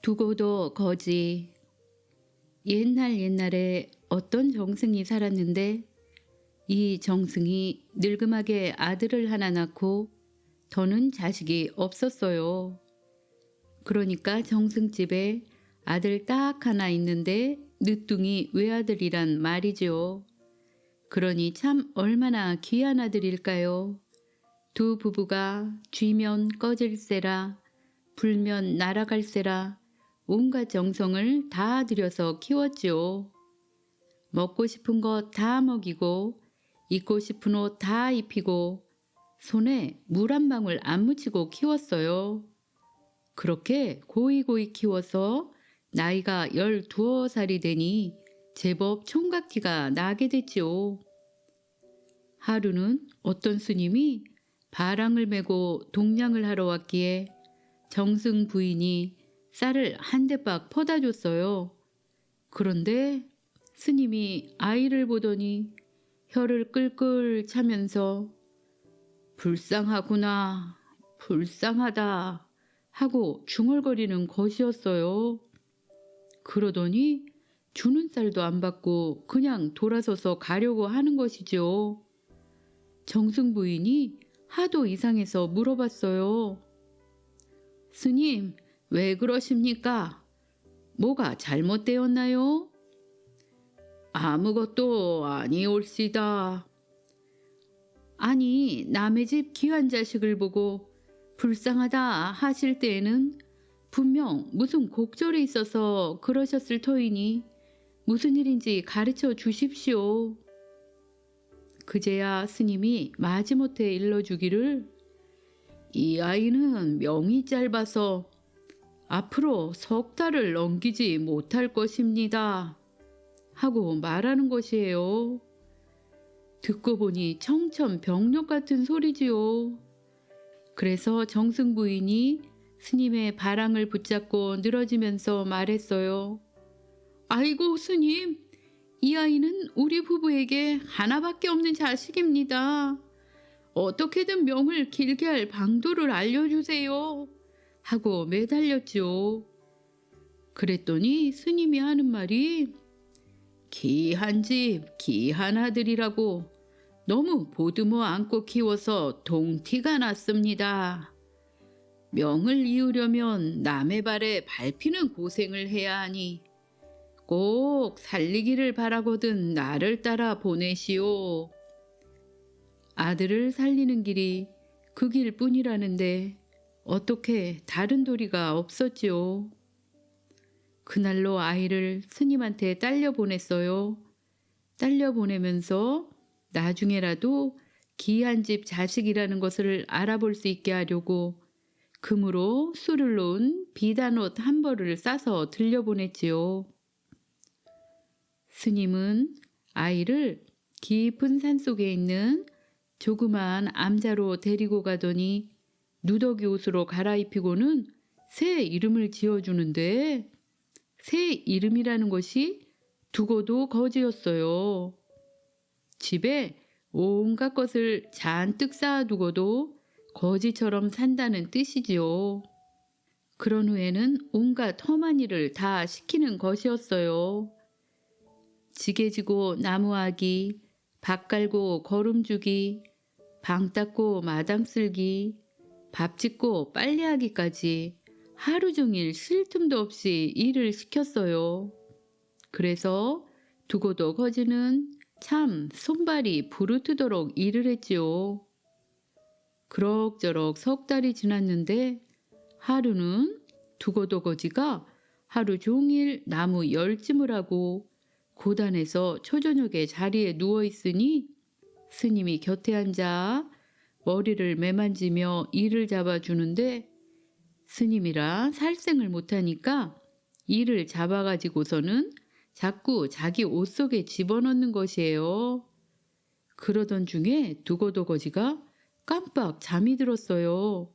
두고도 거지. 옛날에 어떤 정승이 살았는데 이 정승이 늙음하게 아들을 하나 낳고 더는 자식이 없었어요. 그러니까 정승집에 아들 딱 하나 있는데 늦둥이 외아들이란 말이죠. 그러니 참 얼마나 귀한 아들일까요? 두 부부가 쥐면 꺼질세라 불면 날아갈세라 온갖 정성을 다 들여서 키웠지요. 먹고 싶은 것 다 먹이고 입고 싶은 옷 다 입히고 손에 물 한 방울 안 묻히고 키웠어요. 그렇게 고이고이 키워서 나이가 12살이 되니 제법 총각기가 나게 됐지요. 하루는 어떤 스님이 바랑을 메고 동냥을 하러 왔기에 정승 부인이 쌀을 한 대박 퍼다 줬어요. 그런데 스님이 아이를 보더니 혀를 끌끌 차면서 불쌍하구나, 불쌍하다 하고 중얼거리는 것이었어요. 그러더니 주는 쌀도 안 받고 그냥 돌아서서 가려고 하는 것이죠. 정승 부인이 하도 이상해서 물어봤어요. 스님, 왜 그러십니까? 뭐가 잘못되었나요? 아무것도 아니올시다. 아니, 남의 집 귀한 자식을 보고 불쌍하다 하실 때에는 분명 무슨 곡절이 있어서 그러셨을 터이니 무슨 일인지 가르쳐 주십시오. 그제야 스님이 마지못해 일러주기를 이 아이는 명이 짧아서 앞으로 석 달을 넘기지 못할 것입니다. 하고 말하는 것이에요. 듣고 보니 청천벽력 같은 소리지요. 그래서 정승 부인이 스님의 바랑을 붙잡고 늘어지면서 말했어요. 아이고 스님, 이 아이는 우리 부부에게 하나밖에 없는 자식입니다. 어떻게든 명을 길게 할 방도를 알려주세요. 하고 매달렸죠. 그랬더니 스님이 하는 말이 귀한 집, 귀한 아들이라고 너무 보듬어 안고 키워서 동티가 났습니다. 명을 이으려면 남의 발에 밟히는 고생을 해야 하니 꼭 살리기를 바라거든 나를 따라 보내시오. 아들을 살리는 길이 그 길뿐이라는데 어떻게 다른 도리가 없었지요. 그날로 아이를 스님한테 딸려 보냈어요. 딸려 보내면서 나중에라도 귀한 집 자식이라는 것을 알아볼 수 있게 하려고 금으로 술을 놓은 비단옷 한 벌을 싸서 들려보냈지요. 스님은 아이를 깊은 산속에 있는 조그마한 암자로 데리고 가더니 누더기 옷으로 갈아입히고는 새 이름을 지어주는데 새 이름이라는 것이 두고도 거지였어요. 집에 온갖 것을 잔뜩 쌓아두고도 거지처럼 산다는 뜻이지요. 그런 후에는 온갖 험한 일을 다 시키는 것이었어요. 지게지고 나무하기, 밥 갈고 거름 주기, 방 닦고 마당 쓸기, 밥 짓고 빨래하기까지 하루 종일 쉴 틈도 없이 일을 시켰어요. 그래서 두고도 거지는 참 손발이 부르트도록 일을 했지요. 그럭저럭 석 달이 지났는데 하루는 두고도 거지가 하루 종일 나무 열짐을 하고 고단해서 초저녁에 자리에 누워있으니 스님이 곁에 앉아 머리를 매만지며 이를 잡아주는데 스님이라 살생을 못하니까 이를 잡아가지고서는 자꾸 자기 옷 속에 집어넣는 것이에요. 그러던 중에 두고도 거지가 깜빡 잠이 들었어요.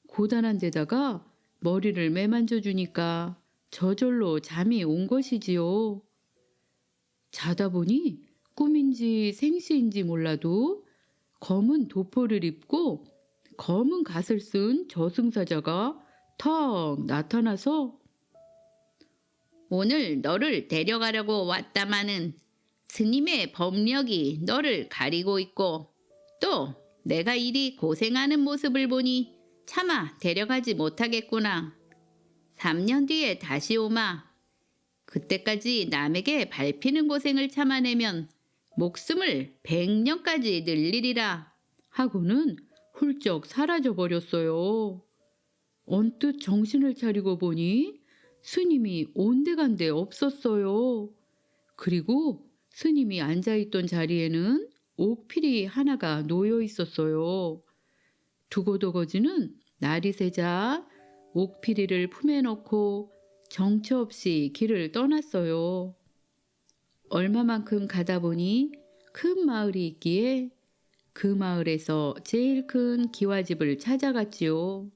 고단한 데다가 머리를 매만져 주니까 저절로 잠이 온 것이지요. 자다 보니 꿈인지 생시인지 몰라도 검은 도포를 입고 검은 갓을 쓴 저승사자가 턱 나타나서 오늘 너를 데려가려고 왔다마는 스님의 법력이 너를 가리고 있고 또 내가 이리 고생하는 모습을 보니 차마 데려가지 못하겠구나. 3년 뒤에 다시 오마. 그때까지 남에게 밟히는 고생을 참아내면 목숨을 100년까지 늘리리라. 하고는 훌쩍 사라져 버렸어요. 언뜻 정신을 차리고 보니 스님이 온데간데 없었어요. 그리고 스님이 앉아있던 자리에는 옥필이 하나가 놓여 있었어요. 두고도거지는 날이 새자 옥필이를 품에 넣고 정처 없이 길을 떠났어요. 얼마만큼 가다 보니 큰 마을이 있기에 그 마을에서 제일 큰 기와집을 찾아갔지요.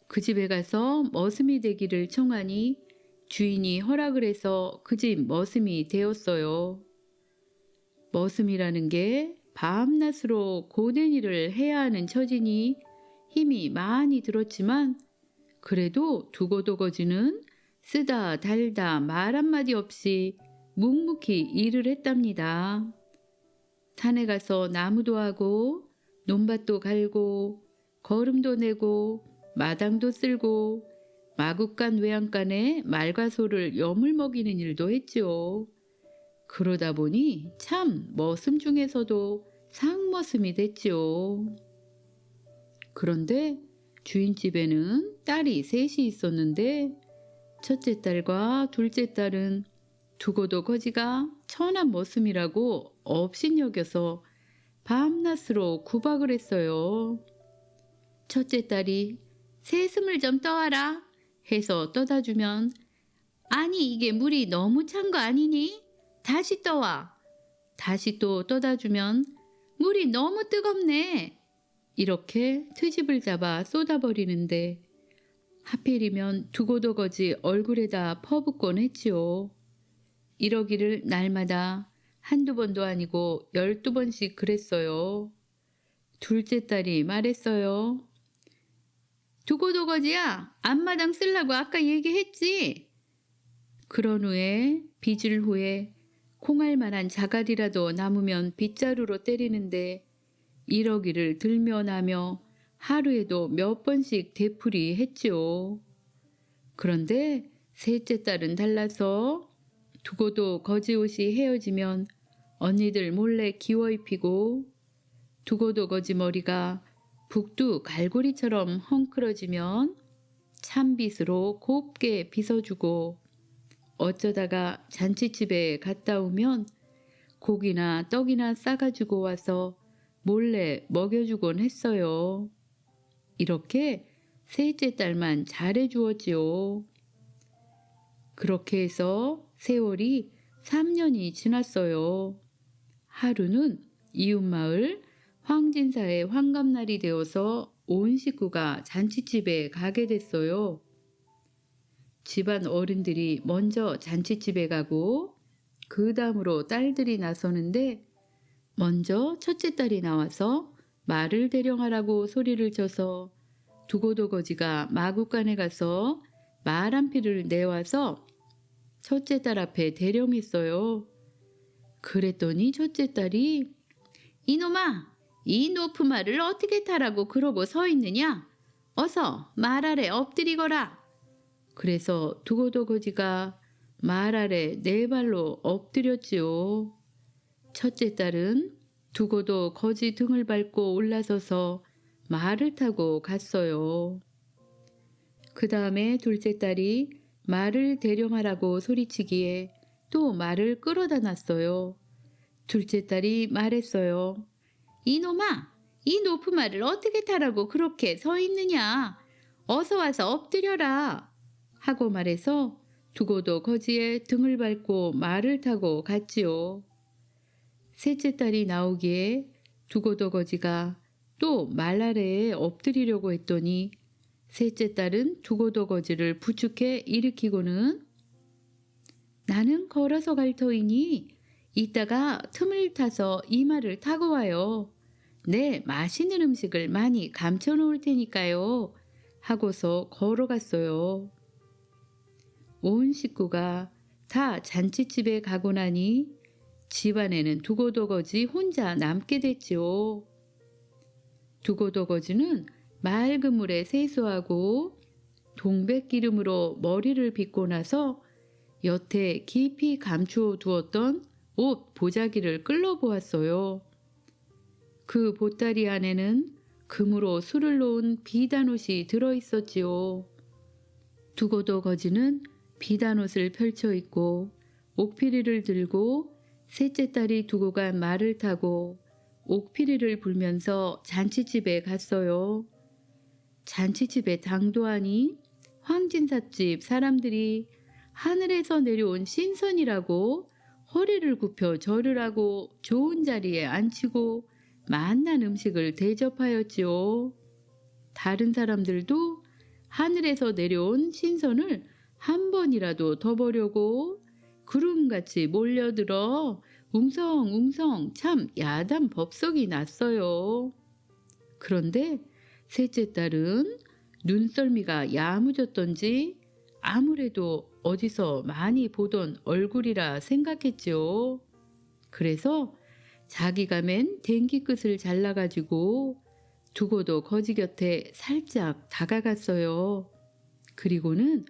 그 집에 가서 머슴이 되기를 청하니 주인이 허락을 해서 그 집 머슴이 되었어요. 머슴이라는 게 밤낮으로 고된 일을 해야 하는 처지니 힘이 많이 들었지만 그래도 두고도거지는 쓰다 달다 말 한마디 없이 묵묵히 일을 했답니다. 산에 가서 나무도 하고 논밭도 갈고 거름도 내고 마당도 쓸고 마구간 외양간에 말과 소를 여물 먹이는 일도 했지요. 그러다 보니 참 머슴 중에서도 상머슴이 됐지요. 그런데 주인집에는 딸이 셋이 있었는데 첫째 딸과 둘째 딸은 두고도거지가 천한 머슴이라고 업신여겨서 밤낮으로 구박을 했어요. 첫째 딸이 새숨을 좀 떠와라 해서 떠다 주면 아니 이게 물이 너무 찬 거 아니니? 다시 떠와. 다시 또 떠다 주면 물이 너무 뜨겁네. 이렇게 트집을 잡아 쏟아버리는데 하필이면 두고도거지 얼굴에다 퍼붓곤 했지요. 이러기를 날마다 한두 번도 아니고 12번씩 그랬어요. 둘째 딸이 말했어요. 두고도거지야, 앞마당 쓰려고 아까 얘기했지? 그런 후에 빚을 후에 콩알 만한 자갈이라도 남으면 빗자루로 때리는데 이러기를 들며 나며 하루에도 몇 번씩 되풀이 했지요. 그런데 셋째 딸은 달라서 두고도거지옷이 헤어지면 언니들 몰래 기워 입히고 두고도거지 머리가 북두 갈고리처럼 헝클어지면 찬빗으로 곱게 빗어주고 어쩌다가 잔치집에 갔다 오면 고기나 떡이나 싸가지고 와서 몰래 먹여주곤 했어요. 이렇게 셋째 딸만 잘해주었지요. 그렇게 해서 세월이 3년이 지났어요. 하루는 이웃마을 황진사의 환갑날이 되어서 온 식구가 잔치집에 가게 됐어요. 집안 어른들이 먼저 잔치집에 가고 그 다음으로 딸들이 나서는데 먼저 첫째 딸이 나와서 말을 대령하라고 소리를 쳐서 두고도거지가 마구간에 가서 말 한 피를 내와서 첫째 딸 앞에 대령했어요. 그랬더니 첫째 딸이 이놈아, 이 높은 말을 어떻게 타라고 그러고 서 있느냐? 어서 말 아래 엎드리거라. 그래서 두고도거지가 말 아래 네 발로 엎드렸지요. 첫째 딸은 두고도거지 등을 밟고 올라서서 말을 타고 갔어요. 그 다음에 둘째 딸이 말을 대령하라고 소리치기에 또 말을 끌어다 놨어요. 둘째 딸이 말했어요. 이놈아, 이 높은 말을 어떻게 타라고 그렇게 서 있느냐? 어서 와서 엎드려라. 하고 말해서 두고도거지의 등을 밟고 말을 타고 갔지요. 셋째 딸이 나오기에 두고도거지가 또 말 아래에 엎드리려고 했더니 셋째 딸은 두고도거지를 부축해 일으키고는 나는 걸어서 갈 터이니 이따가 틈을 타서 이 말을 타고 와요. 네, 맛있는 음식을 많이 감춰 놓을 테니까요. 하고서 걸어갔어요. 온 식구가 다 잔치집에 가고 나니 집안에는 두고도거지 혼자 남게 됐지요. 두고도거지는 맑은 물에 세수하고 동백기름으로 머리를 빗고 나서 여태 깊이 감추어 두었던 옷 보자기를 끌러보았어요. 그 보따리 안에는 금으로 술을 놓은 비단옷이 들어있었지요. 두고도거지는 비단옷을 펼쳐 입고 옥피리를 들고 셋째 딸이 두고 간 말을 타고 옥피리를 불면서 잔치집에 갔어요. 잔치집에 당도하니 황진삿집 사람들이 하늘에서 내려온 신선이라고 허리를 굽혀 절을 하고 좋은 자리에 앉히고 맛난 음식을 대접하였지요. 다른 사람들도 하늘에서 내려온 신선을 한 번이라도 더 보려고 구름같이 몰려들어 웅성웅성 참 야단 법석이 났어요. 그런데 셋째 딸은 눈썰미가 야무졌던지 아무래도 어디서 많이 보던 얼굴이라 생각했지요. 그래서 자기가 맨 댕기 끝을 잘라가지고 두고도거지 곁에 살짝 다가갔어요. 그리고는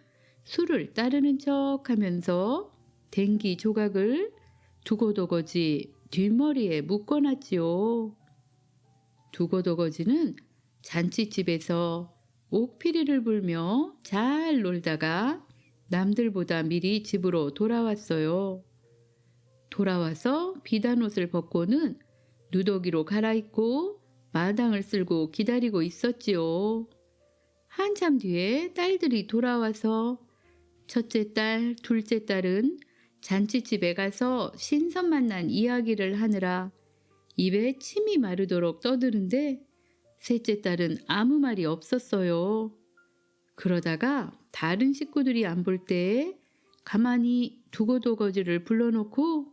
술을 따르는 척 하면서 댕기 조각을 두고도거지 뒷머리에 묶어놨지요. 두고도거지는 잔치집에서 옥피리를 불며 잘 놀다가 남들보다 미리 집으로 돌아왔어요. 돌아와서 비단옷을 벗고는 누더기로 갈아입고 마당을 쓸고 기다리고 있었지요. 한참 뒤에 딸들이 돌아와서 첫째 딸, 둘째 딸은 잔치집에 가서 신선 만난 이야기를 하느라 입에 침이 마르도록 떠드는데 셋째 딸은 아무 말이 없었어요. 그러다가 다른 식구들이 안 볼 때에 가만히 두고도거지를 불러놓고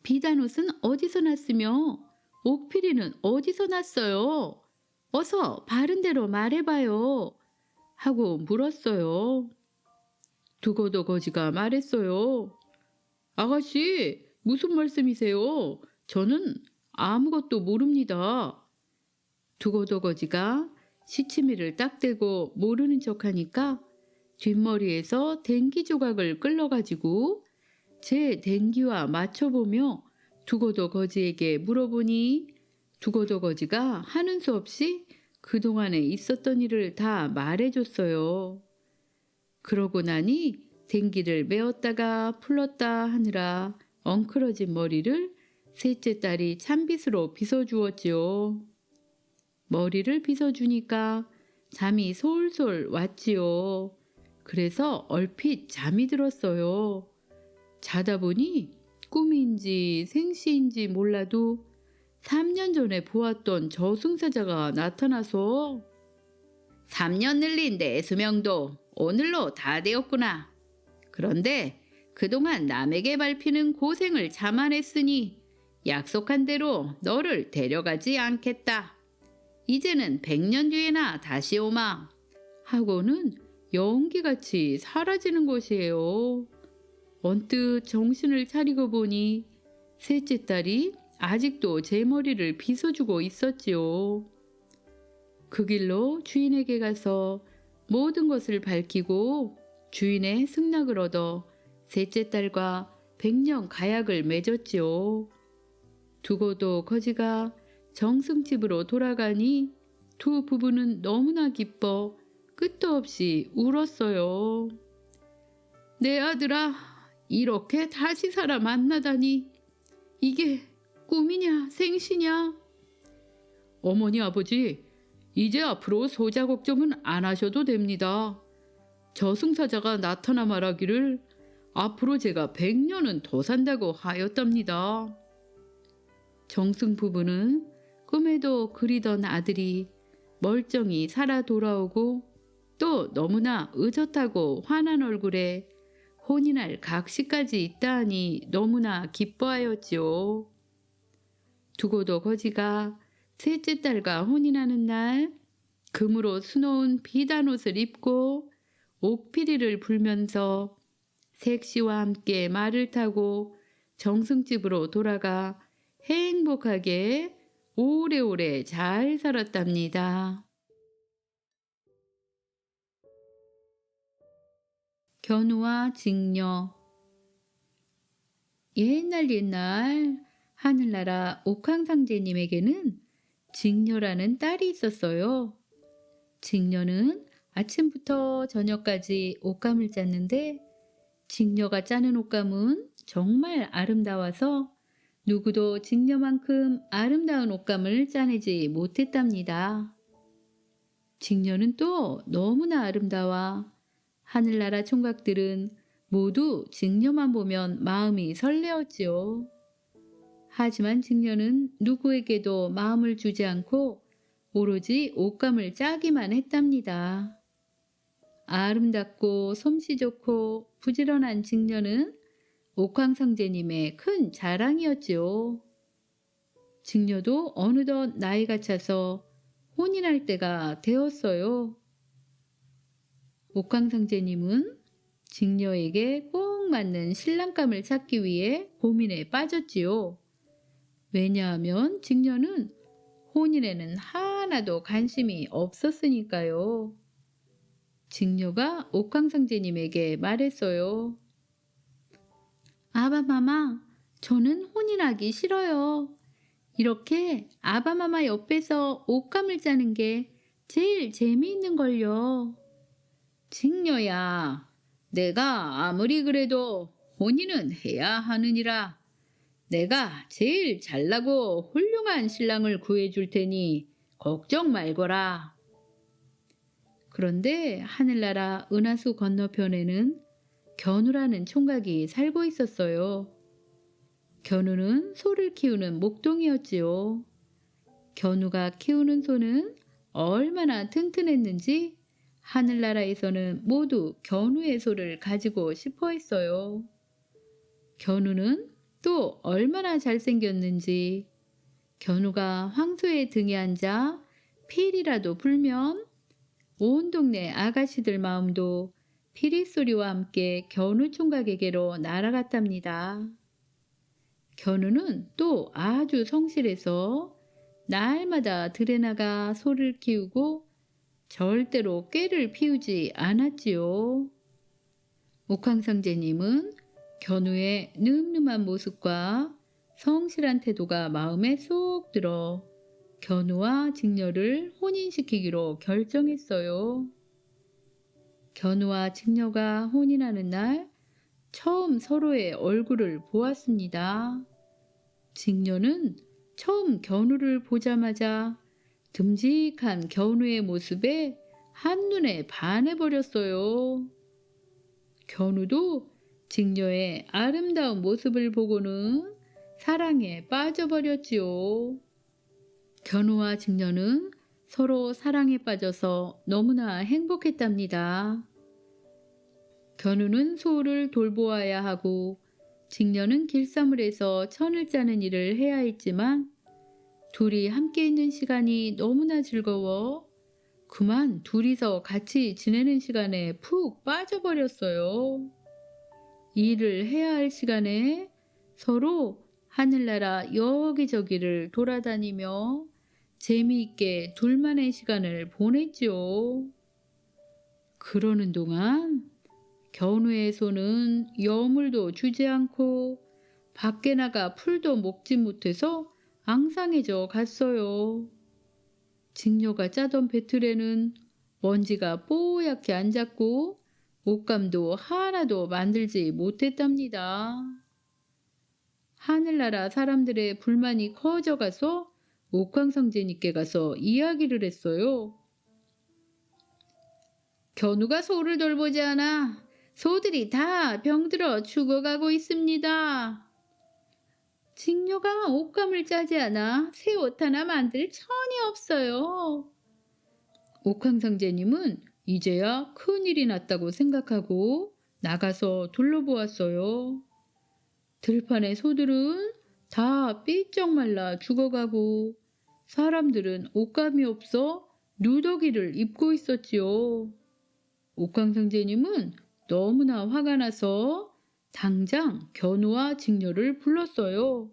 비단옷은 어디서 났으며 옥피리는 어디서 났어요? 어서 바른 대로 말해봐요. 하고 물었어요. 두고도거지가 말했어요. 아가씨, 무슨 말씀이세요? 저는 아무것도 모릅니다. 두고도거지가 시치미를 딱 대고 모르는 척하니까 뒷머리에서 댕기 조각을 끌러가지고 제 댕기와 맞춰보며 두고도거지에게 물어보니 두고도거지가 하는 수 없이 그동안에 있었던 일을 다 말해줬어요. 그러고 나니 댕기를 메었다가 풀렀다 하느라 엉클어진 머리를 셋째 딸이 찬빗으로 빗어주었지요. 머리를 빗어주니까 잠이 솔솔 왔지요. 그래서 얼핏 잠이 들었어요. 자다 보니 꿈인지 생시인지 몰라도 3년 전에 보았던 저승사자가 나타나서 3년 늘린 내 수명도 오늘로 다 되었구나. 그런데 그동안 남에게 밟히는 고생을 참아냈으니 약속한 대로 너를 데려가지 않겠다. 이제는 100년 뒤에나 다시 오마. 하고는 연기같이 사라지는 것이에요. 언뜻 정신을 차리고 보니 셋째 딸이 아직도 제 머리를 빗어주고 있었지요. 그 길로 주인에게 가서 모든 것을 밝히고 주인의 승낙을 얻어 셋째 딸과 100년 가약을 맺었지요. 두고도거지가 정승집으로 돌아가니 두 부부는 너무나 기뻐 끝도 없이 울었어요. 내 아들아, 이렇게 다시 살아 만나다니 이게 꿈이냐 생시냐? 어머니 아버지, 이제 앞으로 소자 걱정은 안 하셔도 됩니다. 저승사자가 나타나 말하기를 앞으로 제가 100년은 더 산다고 하였답니다. 정승 부부는 꿈에도 그리던 아들이 멀쩡히 살아 돌아오고 또 너무나 의젓하고 환한 얼굴에 혼이 날 각시까지 있다하니 너무나 기뻐하였지요. 두고도거지가 셋째 딸과 혼이 나는 날 금으로 수놓은 비단 옷을 입고 옥피리를 불면서 색시와 함께 말을 타고 정승집으로 돌아가 행복하게 오래오래 잘 살았답니다. 견우와 직녀. 옛날 하늘나라 옥황상제님에게는 직녀라는 딸이 있었어요. 직녀는 아침부터 저녁까지 옷감을 짰는데 직녀가 짜는 옷감은 정말 아름다워서 누구도 직녀만큼 아름다운 옷감을 짜내지 못했답니다. 직녀는 또 너무나 아름다워 하늘나라 총각들은 모두 직녀만 보면 마음이 설레었지요. 하지만 직녀는 누구에게도 마음을 주지 않고 오로지 옷감을 짜기만 했답니다. 아름답고 솜씨 좋고 부지런한 직녀는 옥황상제님의 큰 자랑이었지요. 직녀도 어느덧 나이가 차서 혼인할 때가 되었어요. 옥황상제님은 직녀에게 꼭 맞는 신랑감을 찾기 위해 고민에 빠졌지요. 왜냐하면 직녀는 혼인에는 하나도 관심이 없었으니까요. 직녀가 옥황상제님에게 말했어요. 아바마마, 저는 혼인하기 싫어요. 이렇게 아바마마 옆에서 옷감을 짜는 게 제일 재미있는 걸요. 직녀야, 내가 아무리 그래도 혼인은 해야 하느니라. 내가 제일 잘나고 훌륭한 신랑을 구해줄 테니 걱정 말거라. 그런데 하늘나라 은하수 건너편에는 견우라는 총각이 살고 있었어요. 견우는 소를 키우는 목동이었지요. 견우가 키우는 소는 얼마나 튼튼했는지 하늘나라에서는 모두 견우의 소를 가지고 싶어 했어요. 견우는 또 얼마나 잘생겼는지 견우가 황소의 등에 앉아 필이라도 불면 온 동네 아가씨들 마음도 피리 소리와 함께 견우 총각에게로 날아갔답니다. 견우는 또 아주 성실해서 날마다 들에 나가 소를 키우고 절대로 꾀를 피우지 않았지요. 옥황상제님은 견우의 늠름한 모습과 성실한 태도가 마음에 쏙 들어 견우와 직녀를 혼인시키기로 결정했어요. 견우와 직녀가 혼인하는 날 처음 서로의 얼굴을 보았습니다. 직녀는 처음 견우를 보자마자 듬직한 견우의 모습에 한눈에 반해버렸어요. 견우도 직녀의 아름다운 모습을 보고는 사랑에 빠져버렸지요. 견우와 직녀는 서로 사랑에 빠져서 너무나 행복했답니다. 견우는 소를 돌보아야 하고 직녀는 길쌈을해서 천을 짜는 일을 해야 했지만 둘이 함께 있는 시간이 너무나 즐거워 그만 둘이서 같이 지내는 시간에 푹 빠져버렸어요. 일을 해야 할 시간에 서로 하늘나라 여기저기를 돌아다니며 재미있게 둘만의 시간을 보냈죠. 그러는 동안 견우의 소는 여물도 주지 않고 밖에 나가 풀도 먹지 못해서 앙상해져 갔어요. 직녀가 짜던 배틀에는 먼지가 뽀얗게 앉았고 옷감도 하나도 만들지 못했답니다. 하늘나라 사람들의 불만이 커져가서 옥황상제님께 가서 이야기를 했어요. 견우가 소를 돌보지 않아 소들이 다 병들어 죽어가고 있습니다. 직녀가 옷감을 짜지 않아 새 옷 하나 만들 천이 없어요. 옥황상제님은 이제야 큰일이 났다고 생각하고 나가서 둘러보았어요. 들판의 소들은 다 삐쩍 말라 죽어가고 사람들은 옷감이 없어 누더기를 입고 있었지요. 옥황상제님은 너무나 화가 나서 당장 견우와 직녀를 불렀어요.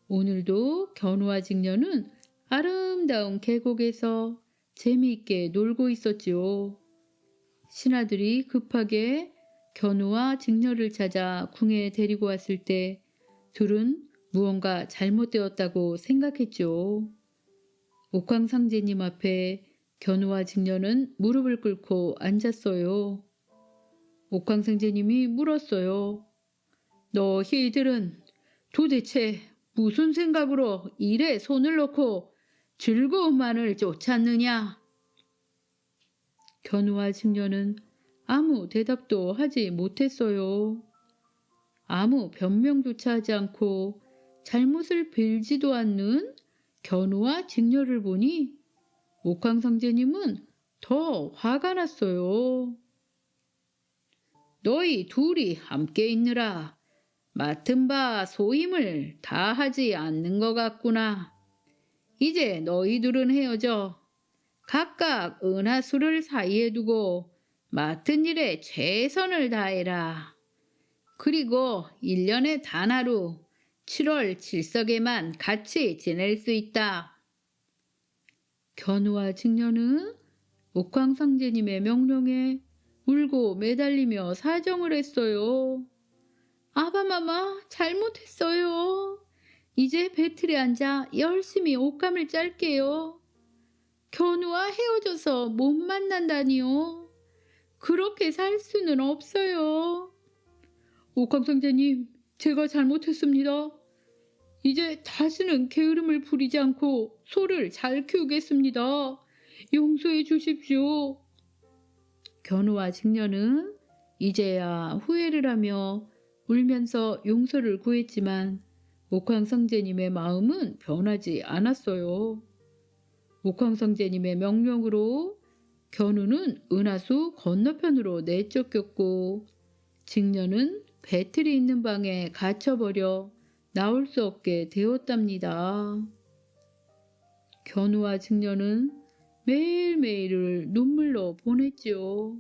오늘도 견우와 직녀는 아름다운 계곡에서 재미있게 놀고 있었지요. 신하들이 급하게 견우와 직녀를 찾아 궁에 데리고 왔을 때 둘은 무언가 잘못되었다고 생각했죠. 옥황상제님 앞에 견우와 직녀는 무릎을 꿇고 앉았어요. 옥황상제님이 물었어요. 너희들은 도대체 무슨 생각으로 일에 손을 넣고 즐거움만을 쫓았느냐? 견우와 직녀는 아무 대답도 하지 못했어요. 아무 변명조차 하지 않고 잘못을 빌지도 않는 견우와 직녀를 보니 옥황상제님은 더 화가 났어요. 너희 둘이 함께 있느라 맡은 바 소임을 다 하지 않는 것 같구나. 이제 너희들은 헤어져 각각 은하수를 사이에 두고 맡은 일에 최선을 다해라. 그리고 1년에 단 하루 7월 7석에만 같이 지낼 수 있다. 견우와 직녀는 옥황상제님의 명령에 울고 매달리며 사정을 했어요. 아바마마 잘못했어요. 이제 배틀에 앉아 열심히 옷감을 짤게요. 견우와 헤어져서 못 만난다니요. 그렇게 살 수는 없어요. 옥황상제님, 제가 잘못했습니다. 이제 다시는 게으름을 부리지 않고 소를 잘 키우겠습니다. 용서해 주십시오. 견우와 직녀는 이제야 후회를 하며 울면서 용서를 구했지만 옥황상제님의 마음은 변하지 않았어요. 옥황상제님의 명령으로 견우는 은하수 건너편으로 내쫓겼고 직녀는 배틀이 있는 방에 갇혀버려 나올 수 없게 되었답니다. 견우와 직녀는 매일매일을 눈물로 보냈지요.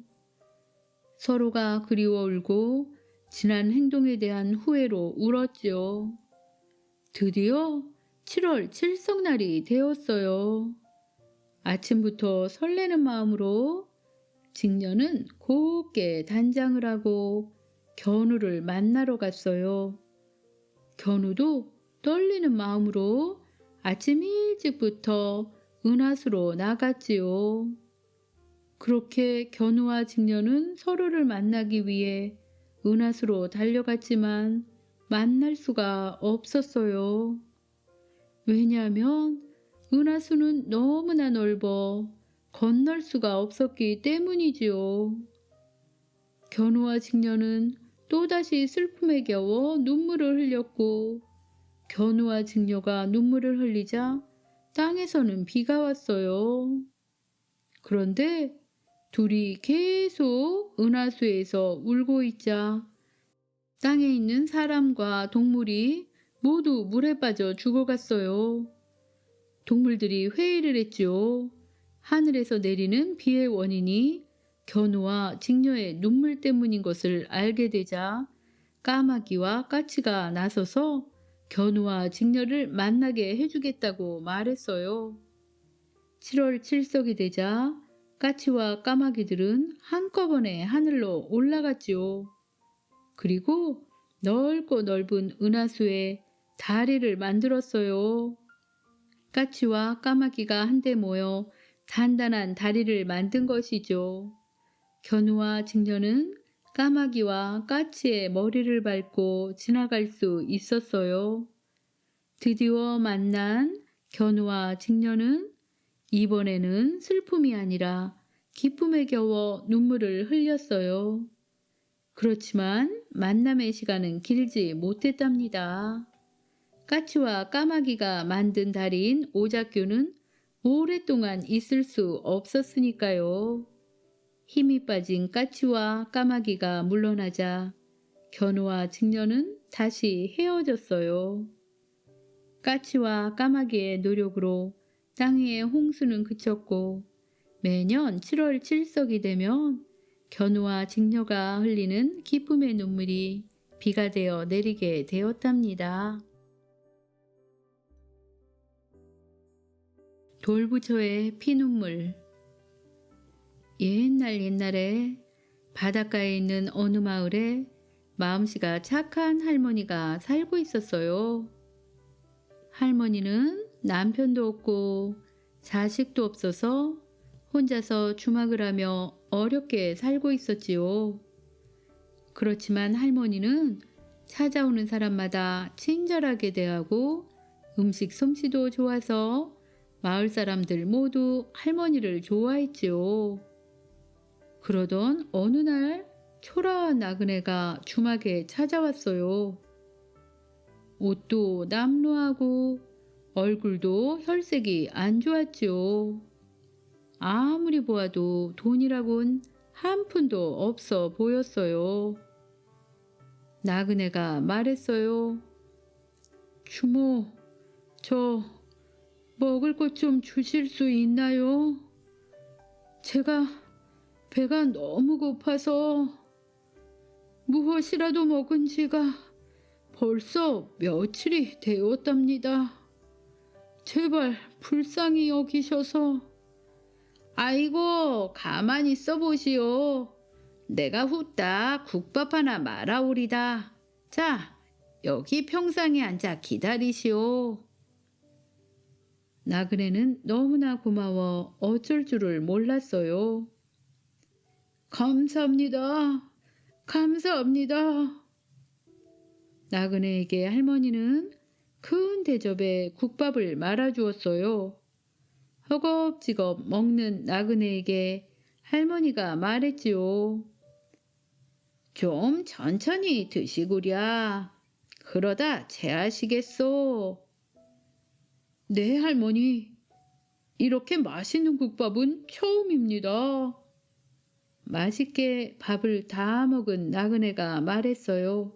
서로가 그리워 울고 지난 행동에 대한 후회로 울었지요. 드디어 7월 7석날이 되었어요. 아침부터 설레는 마음으로 직녀는 곱게 단장을 하고 견우를 만나러 갔어요. 견우도 떨리는 마음으로 아침 일찍부터 은하수로 나갔지요. 그렇게 견우와 직녀는 서로를 만나기 위해 은하수로 달려갔지만 만날 수가 없었어요. 왜냐하면 은하수는 너무나 넓어 건널 수가 없었기 때문이지요. 견우와 직녀는 또다시 슬픔에 겨워 눈물을 흘렸고 견우와 직녀가 눈물을 흘리자 땅에서는 비가 왔어요. 그런데 둘이 계속 은하수에서 울고 있자 땅에 있는 사람과 동물이 모두 물에 빠져 죽어갔어요. 동물들이 회의를 했죠. 하늘에서 내리는 비의 원인이 견우와 직녀의 눈물 때문인 것을 알게 되자 까마귀와 까치가 나서서 견우와 직녀를 만나게 해주겠다고 말했어요. 7월 7석이 되자 까치와 까마귀들은 한꺼번에 하늘로 올라갔지요. 그리고 넓고 넓은 은하수에 다리를 만들었어요. 까치와 까마귀가 한데 모여 단단한 다리를 만든 것이죠. 견우와 직녀는 까마귀와 까치의 머리를 밟고 지나갈 수 있었어요. 드디어 만난 견우와 직녀는 이번에는 슬픔이 아니라 기쁨에 겨워 눈물을 흘렸어요. 그렇지만 만남의 시간은 길지 못했답니다. 까치와 까마귀가 만든 다리인 오작교는 오랫동안 있을 수 없었으니까요. 힘이 빠진 까치와 까마귀가 물러나자 견우와 직녀는 다시 헤어졌어요. 까치와 까마귀의 노력으로 땅 위의 홍수는 그쳤고 매년 7월 칠석이 되면 견우와 직녀가 흘리는 기쁨의 눈물이 비가 되어 내리게 되었답니다. 돌부처의 피눈물. 옛날에 바닷가에 있는 어느 마을에 마음씨가 착한 할머니가 살고 있었어요. 할머니는 남편도 없고 자식도 없어서 혼자서 주막을 하며 어렵게 살고 있었지요. 그렇지만 할머니는 찾아오는 사람마다 친절하게 대하고 음식 솜씨도 좋아서 마을 사람들 모두 할머니를 좋아했지요. 그러던 어느 날 초라한 나그네가 주막에 찾아왔어요. 옷도 남루하고 얼굴도 혈색이 안 좋았지요. 아무리 보아도 돈이라곤 한 푼도 없어 보였어요. 나그네가 말했어요. 주모, 저 먹을 것 좀 주실 수 있나요? 제가 배가 너무 고파서 무엇이라도 먹은 지가 벌써 며칠이 되었답니다. 제발 불쌍히 여기셔서. 아이고, 가만히 있어 보시오. 내가 후딱 국밥 하나 말아오리다. 자, 여기 평상에 앉아 기다리시오. 나그네는 너무나 고마워 어쩔 줄을 몰랐어요. 감사합니다. 감사합니다. 나그네에게 할머니는 큰 대접에 국밥을 말아주었어요. 허겁지겁 먹는 나그네에게 할머니가 말했지요. 좀 천천히 드시구랴. 그러다 체하시겠소. 네, 할머니. 이렇게 맛있는 국밥은 처음입니다. 맛있게 밥을 다 먹은 나그네가 말했어요.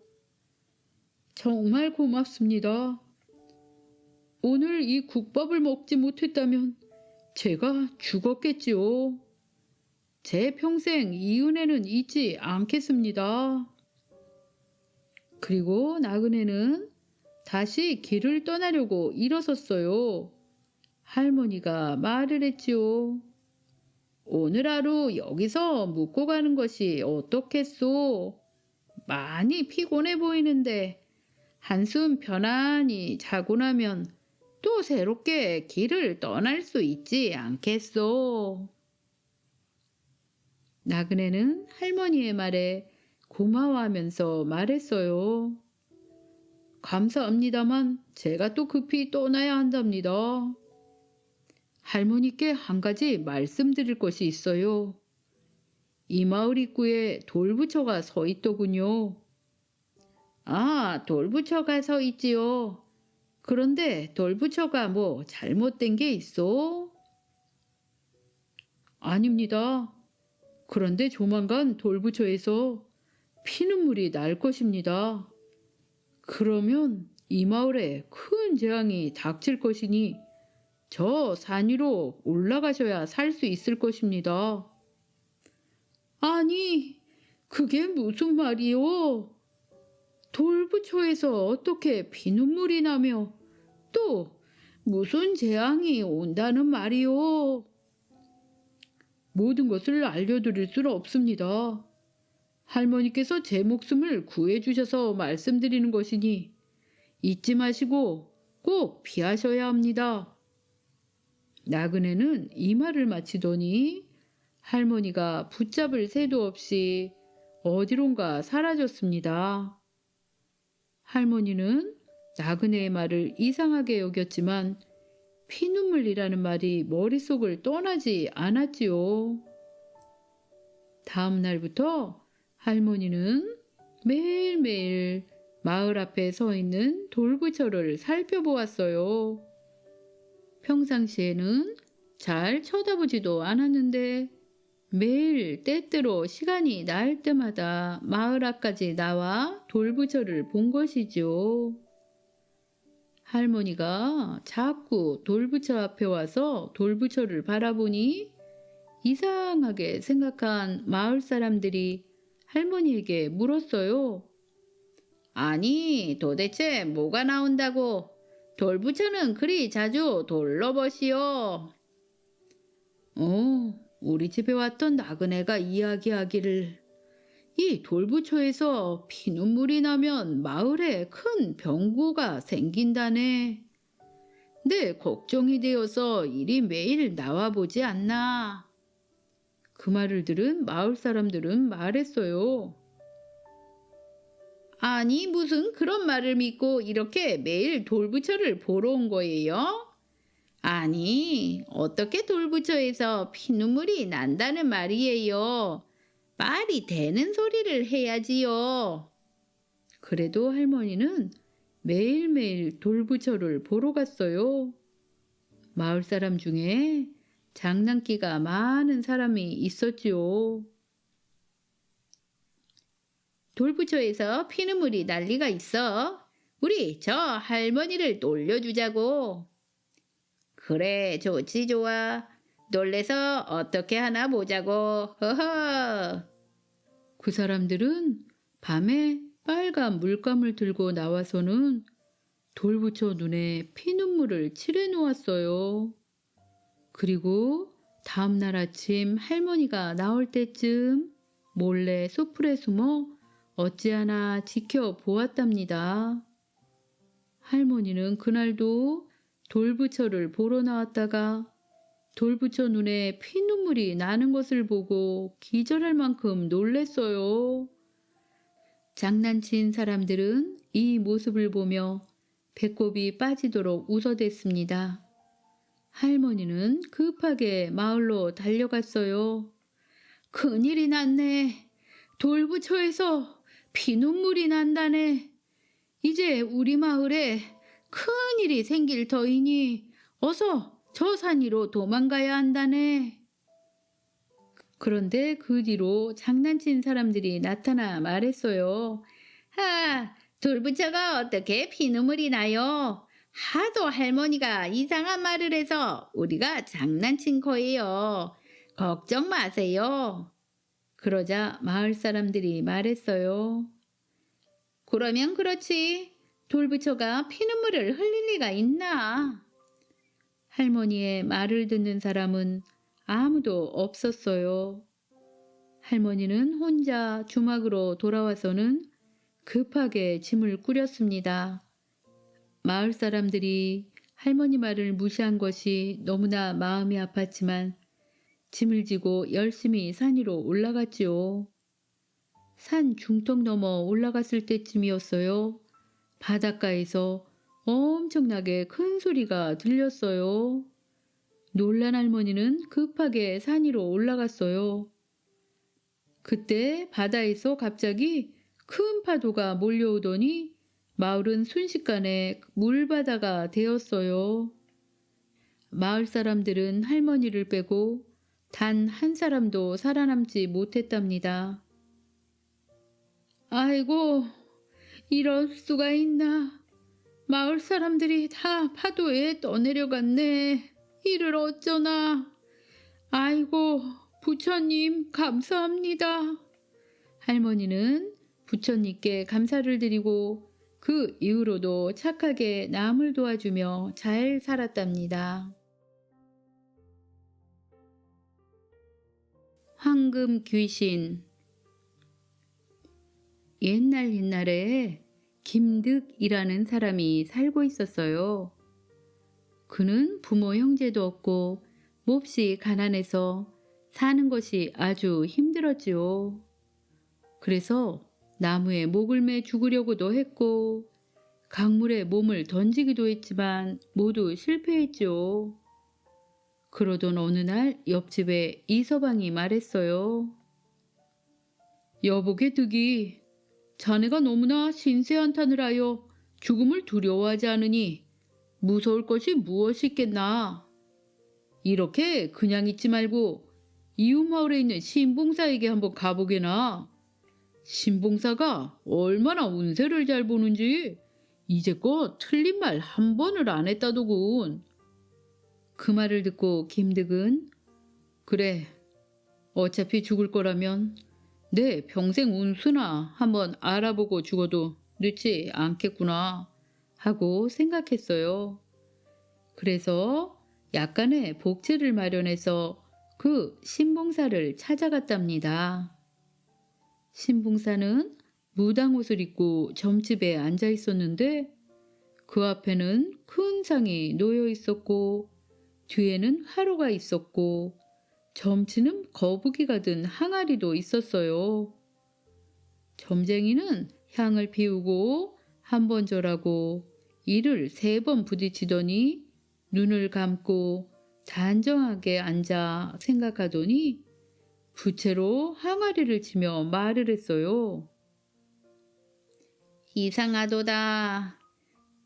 정말 고맙습니다. 오늘 이 국밥을 먹지 못했다면 제가 죽었겠지요. 제 평생 이 은혜는 잊지 않겠습니다. 그리고 나그네는 다시 길을 떠나려고 일어섰어요. 할머니가 말을 했지요. 오늘 하루 여기서 묵고 가는 것이 어떻겠소? 많이 피곤해 보이는데 한숨 편안히 자고 나면 또 새롭게 길을 떠날 수 있지 않겠소? 나그네는 할머니의 말에 고마워하면서 말했어요. 감사합니다만 제가 또 급히 떠나야 한답니다. 할머니께 한 가지 말씀드릴 것이 있어요. 이 마을 입구에 돌부처가 서 있더군요. 아, 돌부처가 서 있지요. 그런데 돌부처가 뭐 잘못된 게 있어? 아닙니다. 그런데 조만간 돌부처에서 피눈물이 날 것입니다. 그러면 이 마을에 큰 재앙이 닥칠 것이니 저 산 위로 올라가셔야 살 수 있을 것입니다. 아니, 그게 무슨 말이요? 돌부처에서 어떻게 피눈물이 나며 또 무슨 재앙이 온다는 말이요? 모든 것을 알려드릴 수는 없습니다. 할머니께서 제 목숨을 구해주셔서 말씀드리는 것이니 잊지 마시고 꼭 피하셔야 합니다. 나그네는 이 말을 마치더니 할머니가 붙잡을 새도 없이 어디론가 사라졌습니다. 할머니는 나그네의 말을 이상하게 여겼지만 피눈물이라는 말이 머릿속을 떠나지 않았지요. 다음 날부터 할머니는 매일매일 마을 앞에 서 있는 돌부처를 살펴보았어요. 평상시에는 잘 쳐다보지도 않았는데 매일 때때로 시간이 날 때마다 마을 앞까지 나와 돌부처를 본 것이죠. 할머니가 자꾸 돌부처 앞에 와서 돌부처를 바라보니 이상하게 생각한 마을 사람들이 할머니에게 물었어요. 아니, 도대체 뭐가 나온다고? 돌부처는 그리 자주 돌러보시오. 우리 집에 왔던 나그네가 이야기하기를 이 돌부처에서 피눈물이 나면 마을에 큰 병고가 생긴다네. 내 걱정이 되어서 이리 매일 나와보지 않나. 그 말을 들은 마을 사람들은 말했어요. 아니, 무슨 그런 말을 믿고 이렇게 매일 돌부처를 보러 온 거예요? 아니, 어떻게 돌부처에서 피눈물이 난다는 말이에요? 말이 되는 소리를 해야지요. 그래도 할머니는 매일매일 돌부처를 보러 갔어요. 마을 사람 중에 장난기가 많은 사람이 있었지요. 돌부처에서 피눈물이 날 리가 있어. 우리 저 할머니를 놀려주자고. 그래, 좋지 좋아. 놀래서 어떻게 하나 보자고. 허허. 그 사람들은 밤에 빨간 물감을 들고 나와서는 돌부처 눈에 피눈물을 칠해 놓았어요. 그리고 다음날 아침 할머니가 나올 때쯤 몰래 숲풀에 숨어 어찌하나 지켜보았답니다. 할머니는 그날도 돌부처를 보러 나왔다가 돌부처 눈에 피눈물이 나는 것을 보고 기절할 만큼 놀랬어요. 장난친 사람들은 이 모습을 보며 배꼽이 빠지도록 웃어댔습니다. 할머니는 급하게 마을로 달려갔어요. 큰일이 났네. 돌부처에서 피눈물이 난다네. 이제 우리 마을에 큰일이 생길 터이니 어서 저 산 위로 도망가야 한다네. 그런데 그 뒤로 장난친 사람들이 나타나 말했어요. 돌부처가 어떻게 피눈물이 나요? 하도 할머니가 이상한 말을 해서 우리가 장난친 거예요. 걱정 마세요. 그러자 마을 사람들이 말했어요. 그러면 그렇지. 돌부처가 피눈물을 흘릴 리가 있나? 할머니의 말을 듣는 사람은 아무도 없었어요. 할머니는 혼자 주막으로 돌아와서는 급하게 짐을 꾸렸습니다. 마을 사람들이 할머니 말을 무시한 것이 너무나 마음이 아팠지만 짐을 지고 열심히 산 위로 올라갔지요. 산 중턱 넘어 올라갔을 때쯤이었어요. 바닷가에서 엄청나게 큰 소리가 들렸어요. 놀란 할머니는 급하게 산 위로 올라갔어요. 그때 바다에서 갑자기 큰 파도가 몰려오더니 마을은 순식간에 물바다가 되었어요. 마을 사람들은 할머니를 빼고 단 한 사람도 살아남지 못했답니다. 아이고, 이럴 수가 있나. 마을 사람들이 다 파도에 떠내려갔네. 이를 어쩌나. 아이고, 부처님 감사합니다. 할머니는 부처님께 감사를 드리고 그 이후로도 착하게 남을 도와주며 잘 살았답니다. 황금 귀신. 옛날에 김득이라는 사람이 살고 있었어요. 그는 부모 형제도 없고 몹시 가난해서 사는 것이 아주 힘들었지요. 그래서 나무에 목을 매 죽으려고도 했고 강물에 몸을 던지기도 했지만 모두 실패했지요. 그러던 어느 날 옆집에 이서방이 말했어요. 여보게 득이, 자네가 너무나 신세한탄을 하여 죽음을 두려워하지 않으니 무서울 것이 무엇이 있겠나. 이렇게 그냥 있지 말고 이웃 마을에 있는 신봉사에게 한번 가보게나. 신봉사가 얼마나 운세를 잘 보는지 이제껏 틀린 말 한 번을 안 했다더군. 그 말을 듣고 김득은 그래, 어차피 죽을 거라면 내 평생 운수나 한번 알아보고 죽어도 늦지 않겠구나 하고 생각했어요. 그래서 약간의 복지를 마련해서 그 신봉사를 찾아갔답니다. 신봉사는 무당 옷을 입고 점집에 앉아 있었는데 그 앞에는 큰 상이 놓여 있었고 뒤에는 화로가 있었고 점치는 거북이가 든 항아리도 있었어요. 점쟁이는 향을 피우고 한 번 절하고 이를 3번 부딪히더니 눈을 감고 단정하게 앉아 생각하더니 부채로 항아리를 치며 말을 했어요. 이상하도다.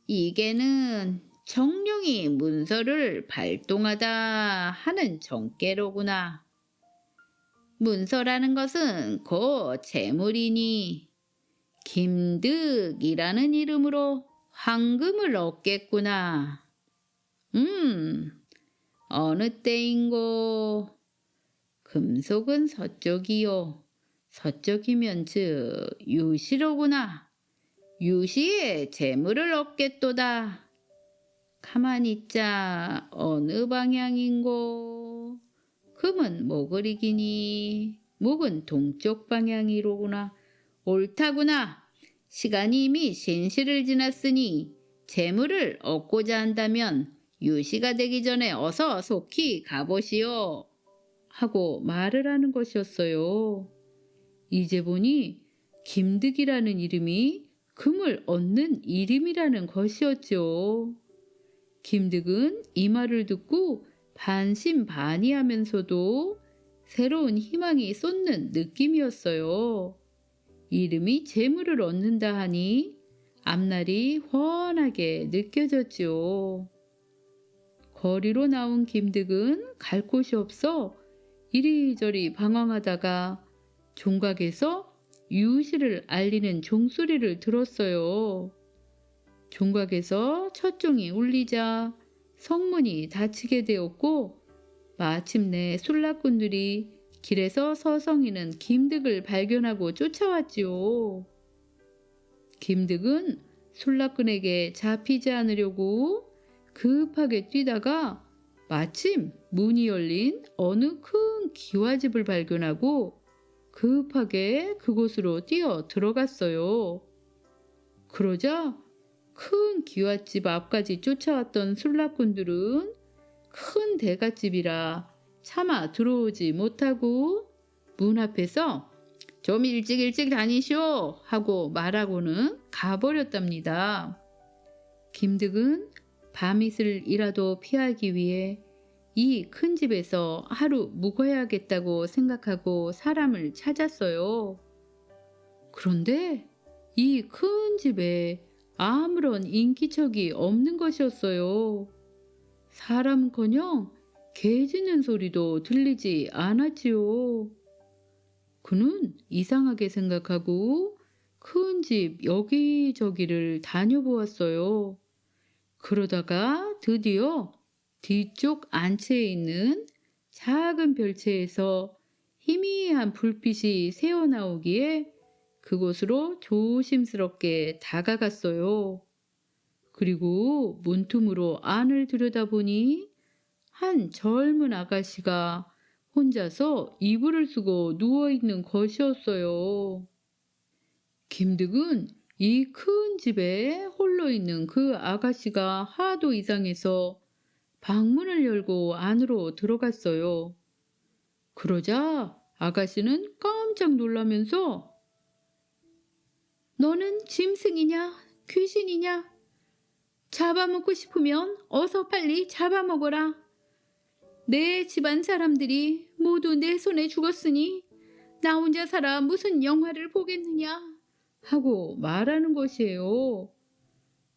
이게는 정령이 문서를 발동하다 하는 정께로구나. 문서라는 것은 곧 재물이니 김득이라는 이름으로 황금을 얻겠구나. 어느 때인고? 금속은 서쪽이요. 서쪽이면 즉 유시로구나. 유시에 재물을 얻겠도다. 가만히 있자. 어느 방향인고? 금은 목을 이기니 목은 동쪽 방향이로구나. 옳다구나. 시간이 이미 신시를 지났으니 재물을 얻고자 한다면 유시가 되기 전에 어서 속히 가보시오. 하고 말을 하는 것이었어요. 이제 보니 김득이라는 이름이 금을 얻는 이름이라는 것이었죠. 김득은 이 말을 듣고 반신반의하면서도 새로운 희망이 솟는 느낌이었어요. 이름이 재물을 얻는다 하니 앞날이 훤하게 느껴졌죠. 거리로 나온 김득은 갈 곳이 없어 이리저리 방황하다가 종각에서 유시를 알리는 종소리를 들었어요. 종각에서 첫 종이 울리자 성문이 닫히게 되었고 마침내 술락꾼들이 길에서 서성이는 김득을 발견하고 쫓아왔지요. 김득은 술락꾼에게 잡히지 않으려고 급하게 뛰다가 마침 문이 열린 어느 큰 기와집을 발견하고 급하게 그곳으로 뛰어 들어갔어요. 그러자 큰 기와집 앞까지 쫓아왔던 술락꾼들은 큰 대갓집이라 차마 들어오지 못하고 문 앞에서 좀 일찍 다니시오 하고 말하고는 가버렸답니다. 김득은 밤이슬이라도 피하기 위해 이 큰 집에서 하루 묵어야겠다고 생각하고 사람을 찾았어요. 그런데 이 큰 집에 아무런 인기척이 없는 것이었어요. 사람은커녕 개 짖는 소리도 들리지 않았지요. 그는 이상하게 생각하고 큰 집 여기저기를 다녀보았어요. 그러다가 드디어 뒤쪽 안채에 있는 작은 별채에서 희미한 불빛이 새어나오기에 그곳으로 조심스럽게 다가갔어요. 그리고 문틈으로 안을 들여다보니 한 젊은 아가씨가 혼자서 이불을 쓰고 누워있는 것이었어요. 김득은 이 큰 집에 홀로 있는 그 아가씨가 하도 이상해서 방문을 열고 안으로 들어갔어요. 그러자 아가씨는 깜짝 놀라면서 너는 짐승이냐? 귀신이냐? 잡아먹고 싶으면 어서 빨리 잡아먹어라. 내 집안 사람들이 모두 내 손에 죽었으니 나 혼자 살아 무슨 영화를 보겠느냐? 하고 말하는 것이에요.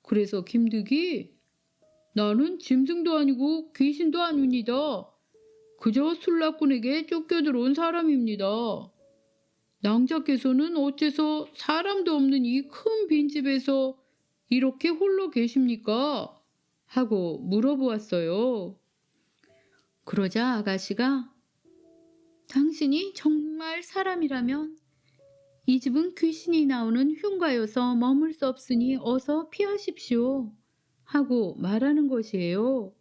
그래서 김득이 나는 짐승도 아니고 귀신도 아닙니다. 그저 술락꾼에게 쫓겨들어온 사람입니다. 낭자께서는 어째서 사람도 없는 이 큰 빈집에서 이렇게 홀로 계십니까? 하고 물어보았어요. 그러자 아가씨가 당신이 정말 사람이라면 이 집은 귀신이 나오는 흉가여서 머물 수 없으니 어서 피하십시오. 하고 말하는 것이에요.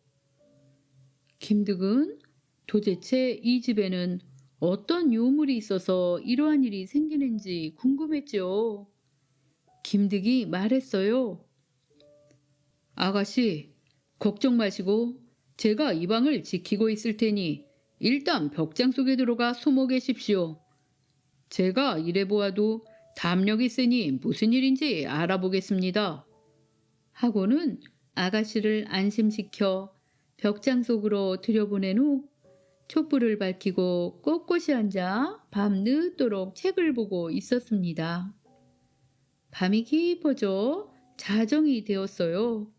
김득은 도대체 이 집에는 어떤 요물이 있어서 이러한 일이 생기는지 궁금했죠. 김득이 말했어요. 아가씨, 걱정 마시고 제가 이 방을 지키고 있을 테니 일단 벽장 속에 들어가 숨어 계십시오. 제가 이래 보아도 담력이 있으니 무슨 일인지 알아보겠습니다. 하고는 아가씨를 안심시켜 벽장 속으로 들여보낸 후 촛불을 밝히고 꼿꼿이 앉아 밤늦도록 책을 보고 있었습니다. 밤이 깊어져 자정이 되었어요.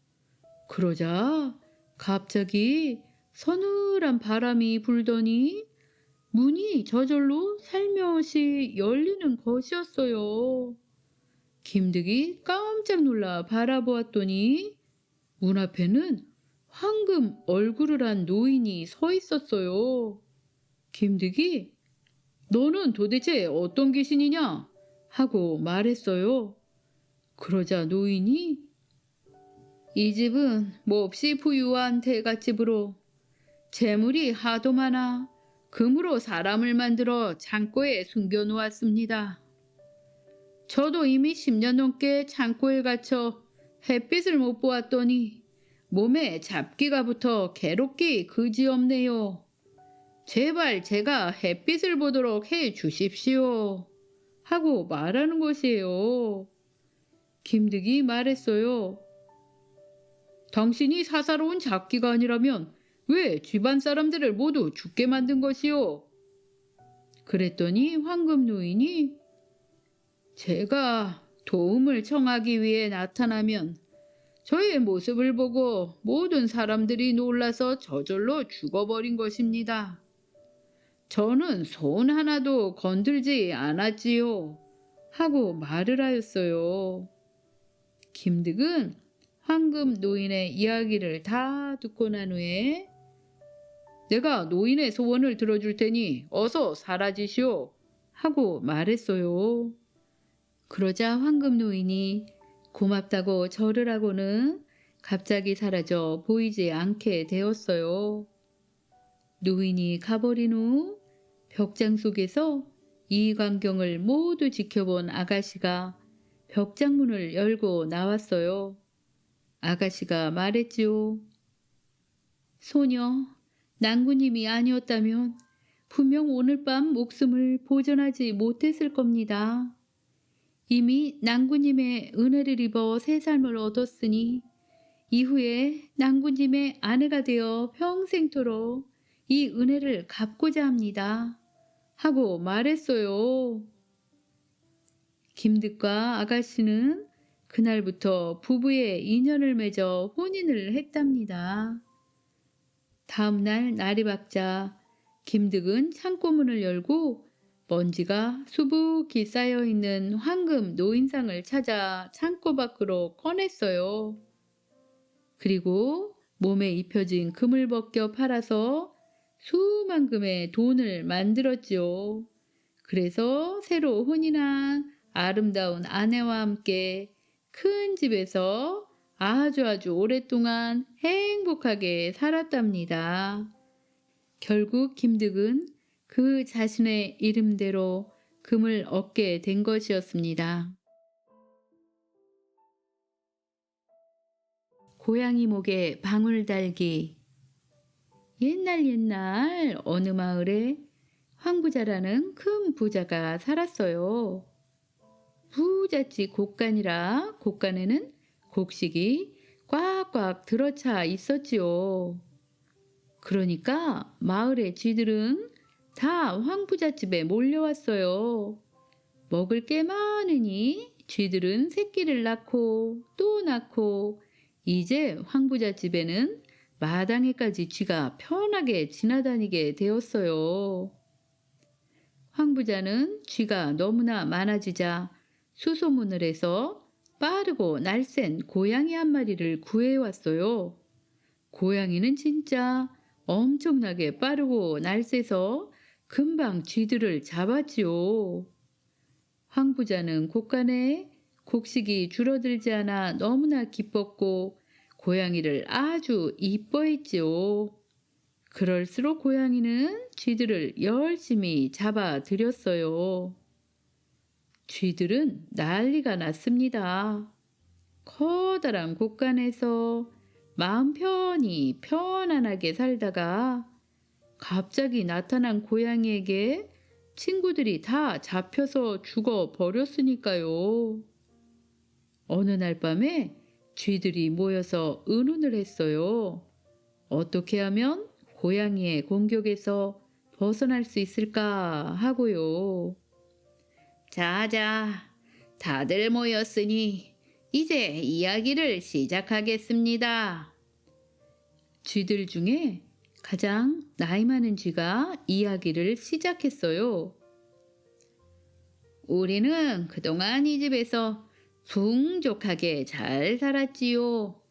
그러자 갑자기 서늘한 바람이 불더니 문이 저절로 살며시 열리는 것이었어요. 김득이 깜짝 놀라 바라보았더니 문 앞에는 황금 얼굴을 한 노인이 서 있었어요. 김득이 너는 도대체 어떤 귀신이냐? 하고 말했어요. 그러자 노인이 이 집은 몹시 부유한 대갓집으로 재물이 하도 많아 금으로 사람을 만들어 창고에 숨겨놓았습니다. 저도 이미 10년 넘게 창고에 갇혀 햇빛을 못 보았더니 몸에 잡기가 붙어 괴롭기 그지없네요. 제발 제가 햇빛을 보도록 해 주십시오. 하고 말하는 것이에요. 김득이 말했어요. 당신이 사사로운 잡기가 아니라면 왜 집안 사람들을 모두 죽게 만든 것이오? 그랬더니 황금 노인이 제가 도움을 청하기 위해 나타나면 저의 모습을 보고 모든 사람들이 놀라서 저절로 죽어버린 것입니다. 저는 손 하나도 건들지 않았지요. 하고 말을 하였어요. 김득은 황금 노인의 이야기를 다 듣고 난 후에 내가 노인의 소원을 들어줄 테니 어서 사라지시오. 하고 말했어요. 그러자 황금 노인이 고맙다고 절을 하고는 갑자기 사라져 보이지 않게 되었어요. 노인이 가버린 후 벽장 속에서 이 광경을 모두 지켜본 아가씨가 벽장문을 열고 나왔어요. 아가씨가 말했지요. 소녀, 낭구님이 아니었다면 분명 오늘 밤 목숨을 보존하지 못했을 겁니다. 이미 낭구님의 은혜를 입어 새 삶을 얻었으니 이후에 낭구님의 아내가 되어 평생토록 이 은혜를 갚고자 합니다. 하고 말했어요. 김득과 아가씨는 그날부터 부부의 인연을 맺어 혼인을 했답니다. 다음 날 날이 밝자 김득은 창고문을 열고 먼지가 수북히 쌓여있는 황금 노인상을 찾아 창고 밖으로 꺼냈어요. 그리고 몸에 입혀진 금을 벗겨 팔아서 수만금의 돈을 만들었지요. 그래서 새로 혼인한 아름다운 아내와 함께 큰 집에서 아주 오랫동안 행복하게 살았답니다. 결국 김득은 그 자신의 이름대로 금을 얻게 된 것이었습니다. 고양이 목에 방울 달기. 옛날 어느 마을에 황부자라는 큰 부자가 살았어요. 부잣집 곡간이라 곡간에는 곡식이 꽉꽉 들어차 있었지요. 그러니까 마을의 쥐들은 다 황부잣집에 몰려왔어요. 먹을 게 많으니 쥐들은 새끼를 낳고 또 낳고 이제 황부잣집에는 마당에까지 쥐가 편하게 지나다니게 되었어요. 황부자는 쥐가 너무나 많아지자 수소문을 해서 빠르고 날쌘 고양이 한 마리를 구해왔어요. 고양이는 진짜 엄청나게 빠르고 날쌔서 금방 쥐들을 잡았지요. 황 부자는 곳간에 곡식이 줄어들지 않아 너무나 기뻤고 고양이를 아주 이뻐했지요. 그럴수록 고양이는 쥐들을 열심히 잡아들였어요. 쥐들은 난리가 났습니다. 커다란 곳간에서 마음 편안하게 살다가 갑자기 나타난 고양이에게 친구들이 다 잡혀서 죽어 버렸으니까요. 어느 날 밤에 쥐들이 모여서 의논을 했어요. 어떻게 하면 고양이의 공격에서 벗어날 수 있을까 하고요. 자자, 다들 모였으니 이제 이야기를 시작하겠습니다. 쥐들 중에 가장 나이 많은 쥐가 이야기를 시작했어요. 우리는 그동안 이 집에서 풍족하게 잘 살았지요.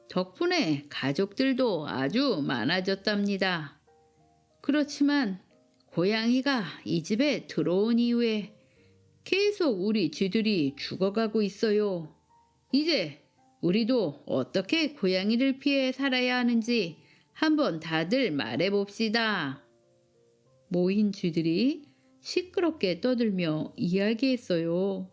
덕분에 가족들도 아주 많아졌답니다. 그렇지만 고양이가 이 집에 들어온 이후에 계속 우리 쥐들이 죽어가고 있어요. 이제 우리도 어떻게 고양이를 피해 살아야 하는지 한번 다들 말해봅시다. 모인 쥐들이 시끄럽게 떠들며 이야기했어요.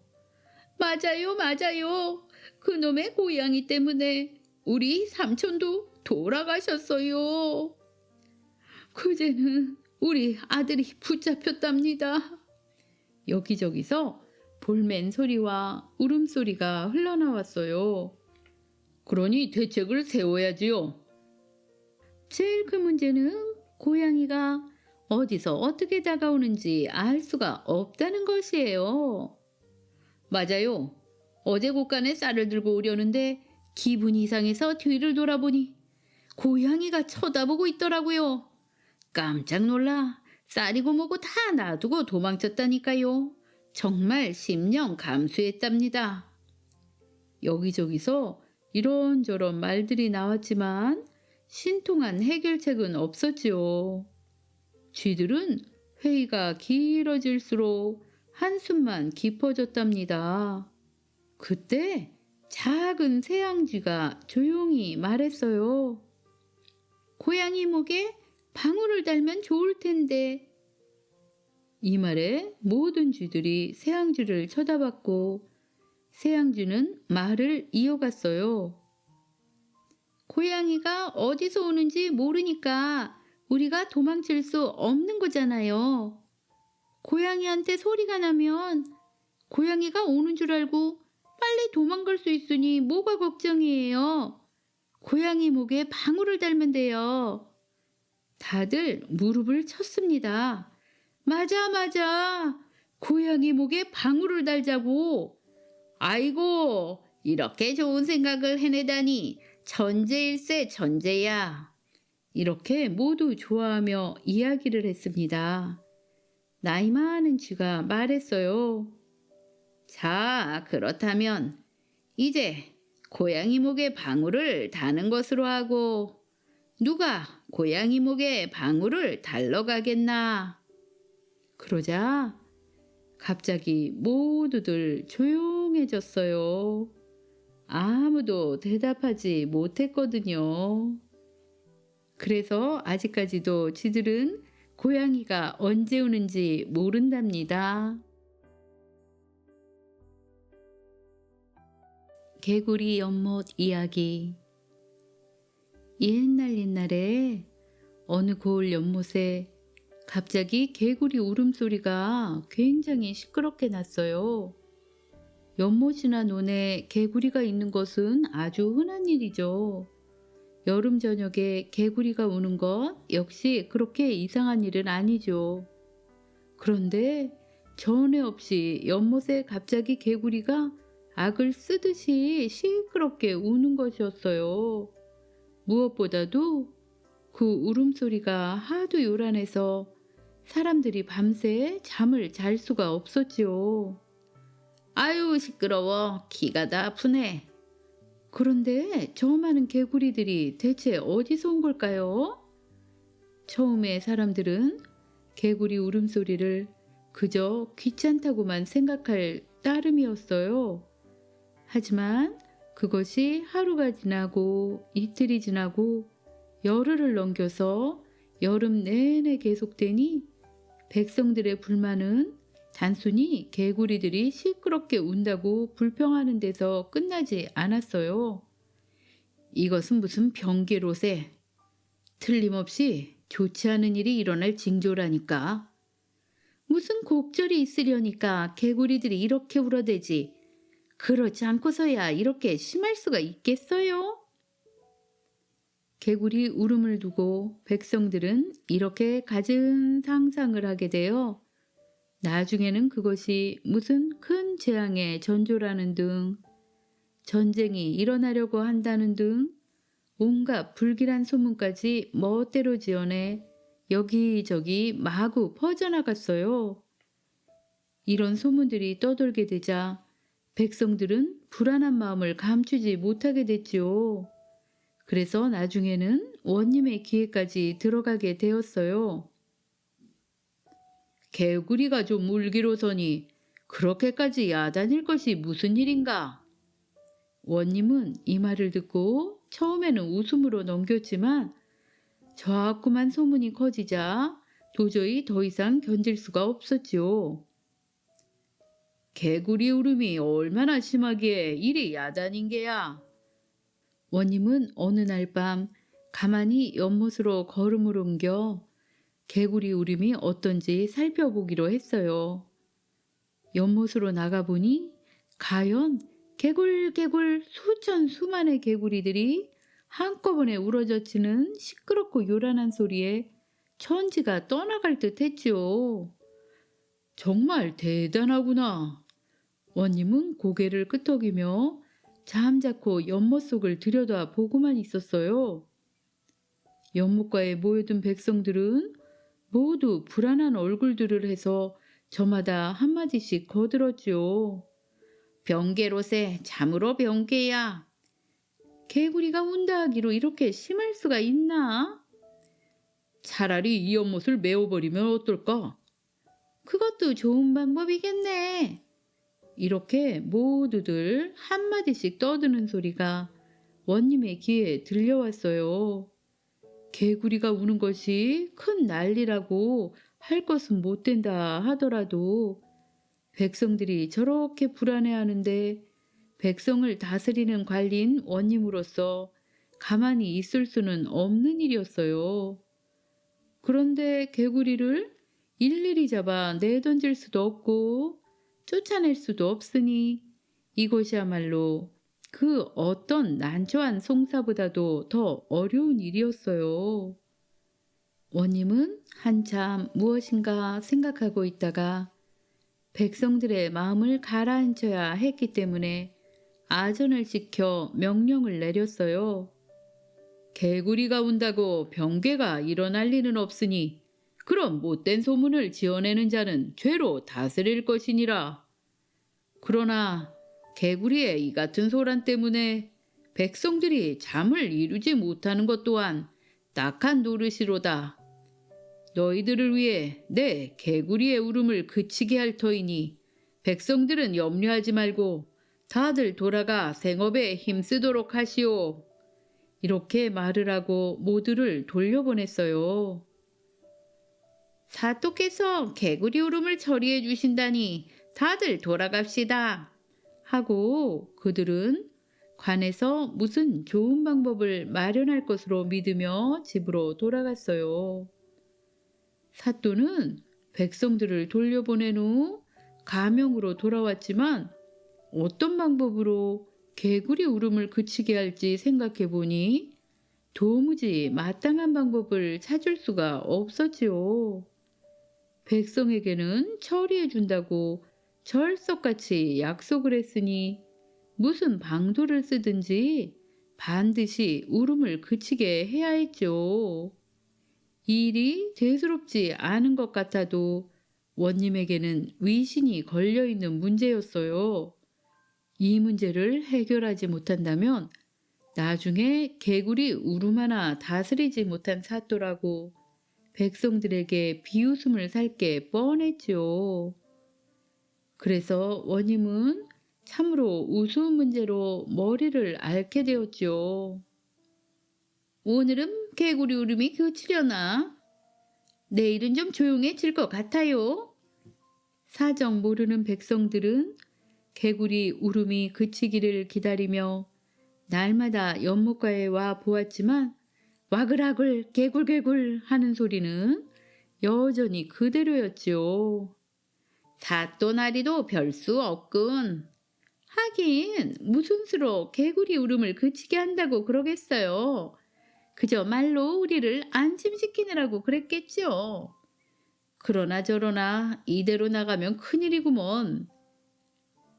맞아요, 맞아요. 그놈의 고양이 때문에 우리 삼촌도 돌아가셨어요. 그제는 우리 아들이 붙잡혔답니다. 여기저기서 볼멘 소리와 울음소리가 흘러나왔어요. 그러니 대책을 세워야지요. 제일 큰 문제는 고양이가 어디서 어떻게 다가오는지 알 수가 없다는 것이에요. 맞아요. 어제 곳간에 쌀을 들고 오려는데 기분이 이상해서 뒤를 돌아보니 고양이가 쳐다보고 있더라고요. 깜짝 놀라 쌀이고 뭐고 다 놔두고 도망쳤다니까요. 정말 심령 감수했답니다. 여기저기서 이런저런 말들이 나왔지만 신통한 해결책은 없었지요. 쥐들은 회의가 길어질수록 한숨만 깊어졌답니다. 그때 작은 새양쥐가 조용히 말했어요. 고양이 목에 방울을 달면 좋을 텐데. 이 말에 모든 쥐들이 새양쥐를 쳐다봤고 새양쥐는 말을 이어갔어요. 고양이가 어디서 오는지 모르니까 우리가 도망칠 수 없는 거잖아요. 고양이한테 소리가 나면 고양이가 오는 줄 알고 빨리 도망갈 수 있으니 뭐가 걱정이에요. 고양이 목에 방울을 달면 돼요. 다들 무릎을 쳤습니다. 맞아, 맞아. 고양이 목에 방울을 달자고. 아이고, 이렇게 좋은 생각을 해내다니 천재일세 천재야. 이렇게 모두 좋아하며 이야기를 했습니다. 나이 많은 쥐가 말했어요. 자, 그렇다면 이제 고양이 목에 방울을 다는 것으로 하고 누가 고양이 목에 방울을 달러 가겠나? 그러자 갑자기 모두들 조용해졌어요. 아무도 대답하지 못했거든요. 그래서 아직까지도 쥐들은 고양이가 언제 오는지 모른답니다. 개구리 연못 이야기. 옛날에 어느 고을 연못에 갑자기 개구리 울음소리가 굉장히 시끄럽게 났어요. 연못이나 논에 개구리가 있는 것은 아주 흔한 일이죠. 여름 저녁에 개구리가 우는 것 역시 그렇게 이상한 일은 아니죠. 그런데 전에 없이 연못에 갑자기 개구리가 악을 쓰듯이 시끄럽게 우는 것이었어요. 무엇보다도 그 울음소리가 하도 요란해서 사람들이 밤새 잠을 잘 수가 없었지요. 아유, 시끄러워. 귀가 다 아프네. 그런데 저 많은 개구리들이 대체 어디서 온 걸까요? 처음에 사람들은 개구리 울음소리를 그저 귀찮다고만 생각할 따름이었어요. 하지만 그것이 하루가 지나고 이틀이 지나고 열흘을 넘겨서 여름 내내 계속되니 백성들의 불만은 단순히 개구리들이 시끄럽게 운다고 불평하는 데서 끝나지 않았어요. 이것은 무슨 병기로세. 틀림없이 좋지 않은 일이 일어날 징조라니까. 무슨 곡절이 있으려니까 개구리들이 이렇게 울어대지. 그렇지 않고서야 이렇게 심할 수가 있겠어요? 개구리 울음을 두고 백성들은 이렇게 갖은 상상을 하게 되어 나중에는 그것이 무슨 큰 재앙의 전조라는 등 전쟁이 일어나려고 한다는 등 온갖 불길한 소문까지 멋대로 지어내 여기저기 마구 퍼져나갔어요. 이런 소문들이 떠돌게 되자 백성들은 불안한 마음을 감추지 못하게 됐지요. 그래서 나중에는 원님의 귀에까지 들어가게 되었어요. 개구리가 좀 울기로서니 그렇게까지 야단일 것이 무슨 일인가? 원님은 이 말을 듣고 처음에는 웃음으로 넘겼지만 자꾸만 소문이 커지자 도저히 더 이상 견딜 수가 없었지요. 개구리 울음이 얼마나 심하기에 이리 야단인 게야. 원님은 어느 날 밤 가만히 연못으로 걸음을 옮겨 개구리 울음이 어떤지 살펴보기로 했어요. 연못으로 나가보니 가연 개굴개굴 수만의 개구리들이 한꺼번에 우러젖히는 시끄럽고 요란한 소리에 천지가 떠나갈 듯 했지요. 정말 대단하구나. 원님은 고개를 끄덕이며 잠자코 연못 속을 들여다 보고만 있었어요. 연못가에 모여든 백성들은 모두 불안한 얼굴들을 해서 저마다 한마디씩 거들었지요. 병개로세, 참으로 병개야. 개구리가 운다 하기로 이렇게 심할 수가 있나? 차라리 이 연못을 메워버리면 어떨까? 그것도 좋은 방법이겠네. 이렇게 모두들 한마디씩 떠드는 소리가 원님의 귀에 들려왔어요. 개구리가 우는 것이 큰 난리라고 할 것은 못 된다 하더라도 백성들이 저렇게 불안해하는데 백성을 다스리는 관리인 원님으로서 가만히 있을 수는 없는 일이었어요. 그런데 개구리를 일일이 잡아 내던질 수도 없고 쫓아낼 수도 없으니 이것이야말로 그 어떤 난처한 송사보다도 더 어려운 일이었어요. 원님은 한참 무엇인가 생각하고 있다가 백성들의 마음을 가라앉혀야 했기 때문에 아전을 시켜 명령을 내렸어요. 개구리가 운다고 병괴가 일어날 리는 없으니 그런 못된 소문을 지어내는 자는 죄로 다스릴 것이니라. 그러나 개구리의 이 같은 소란 때문에 백성들이 잠을 이루지 못하는 것 또한 딱한 노릇이로다. 너희들을 위해 내 개구리의 울음을 그치게 할 터이니 백성들은 염려하지 말고 다들 돌아가 생업에 힘쓰도록 하시오. 이렇게 말을 하고 모두를 돌려보냈어요. 사또께서 개구리 울음을 처리해 주신다니 다들 돌아갑시다. 하고 그들은 관에서 무슨 좋은 방법을 마련할 것으로 믿으며 집으로 돌아갔어요. 사또는 백성들을 돌려보낸 후 가명으로 돌아왔지만 어떤 방법으로 개구리 울음을 그치게 할지 생각해 보니 도무지 마땅한 방법을 찾을 수가 없었지요. 백성에게는 처리해 준다고 철석같이 약속을 했으니 무슨 방도를 쓰든지 반드시 울음을 그치게 해야 했죠. 이 일이 대수롭지 않은 것 같아도 원님에게는 위신이 걸려있는 문제였어요. 이 문제를 해결하지 못한다면 나중에 개구리 울음 하나 다스리지 못한 사또라고 백성들에게 비웃음을 살 게 뻔했지요. 그래서 원님은 참으로 우스운 문제로 머리를 앓게 되었지요. 오늘은 개구리 울음이 그치려나? 내일은 좀 조용해질 것 같아요. 사정 모르는 백성들은 개구리 울음이 그치기를 기다리며 날마다 연못가에 와 보았지만 와글와글 개굴개굴 하는 소리는 여전히 그대로였지요. 사또나리도 별 수 없군. 하긴 무슨 수로 개구리 울음을 그치게 한다고 그러겠어요. 그저 말로 우리를 안심시키느라고 그랬겠지요. 그러나 저러나 이대로 나가면 큰일이구먼.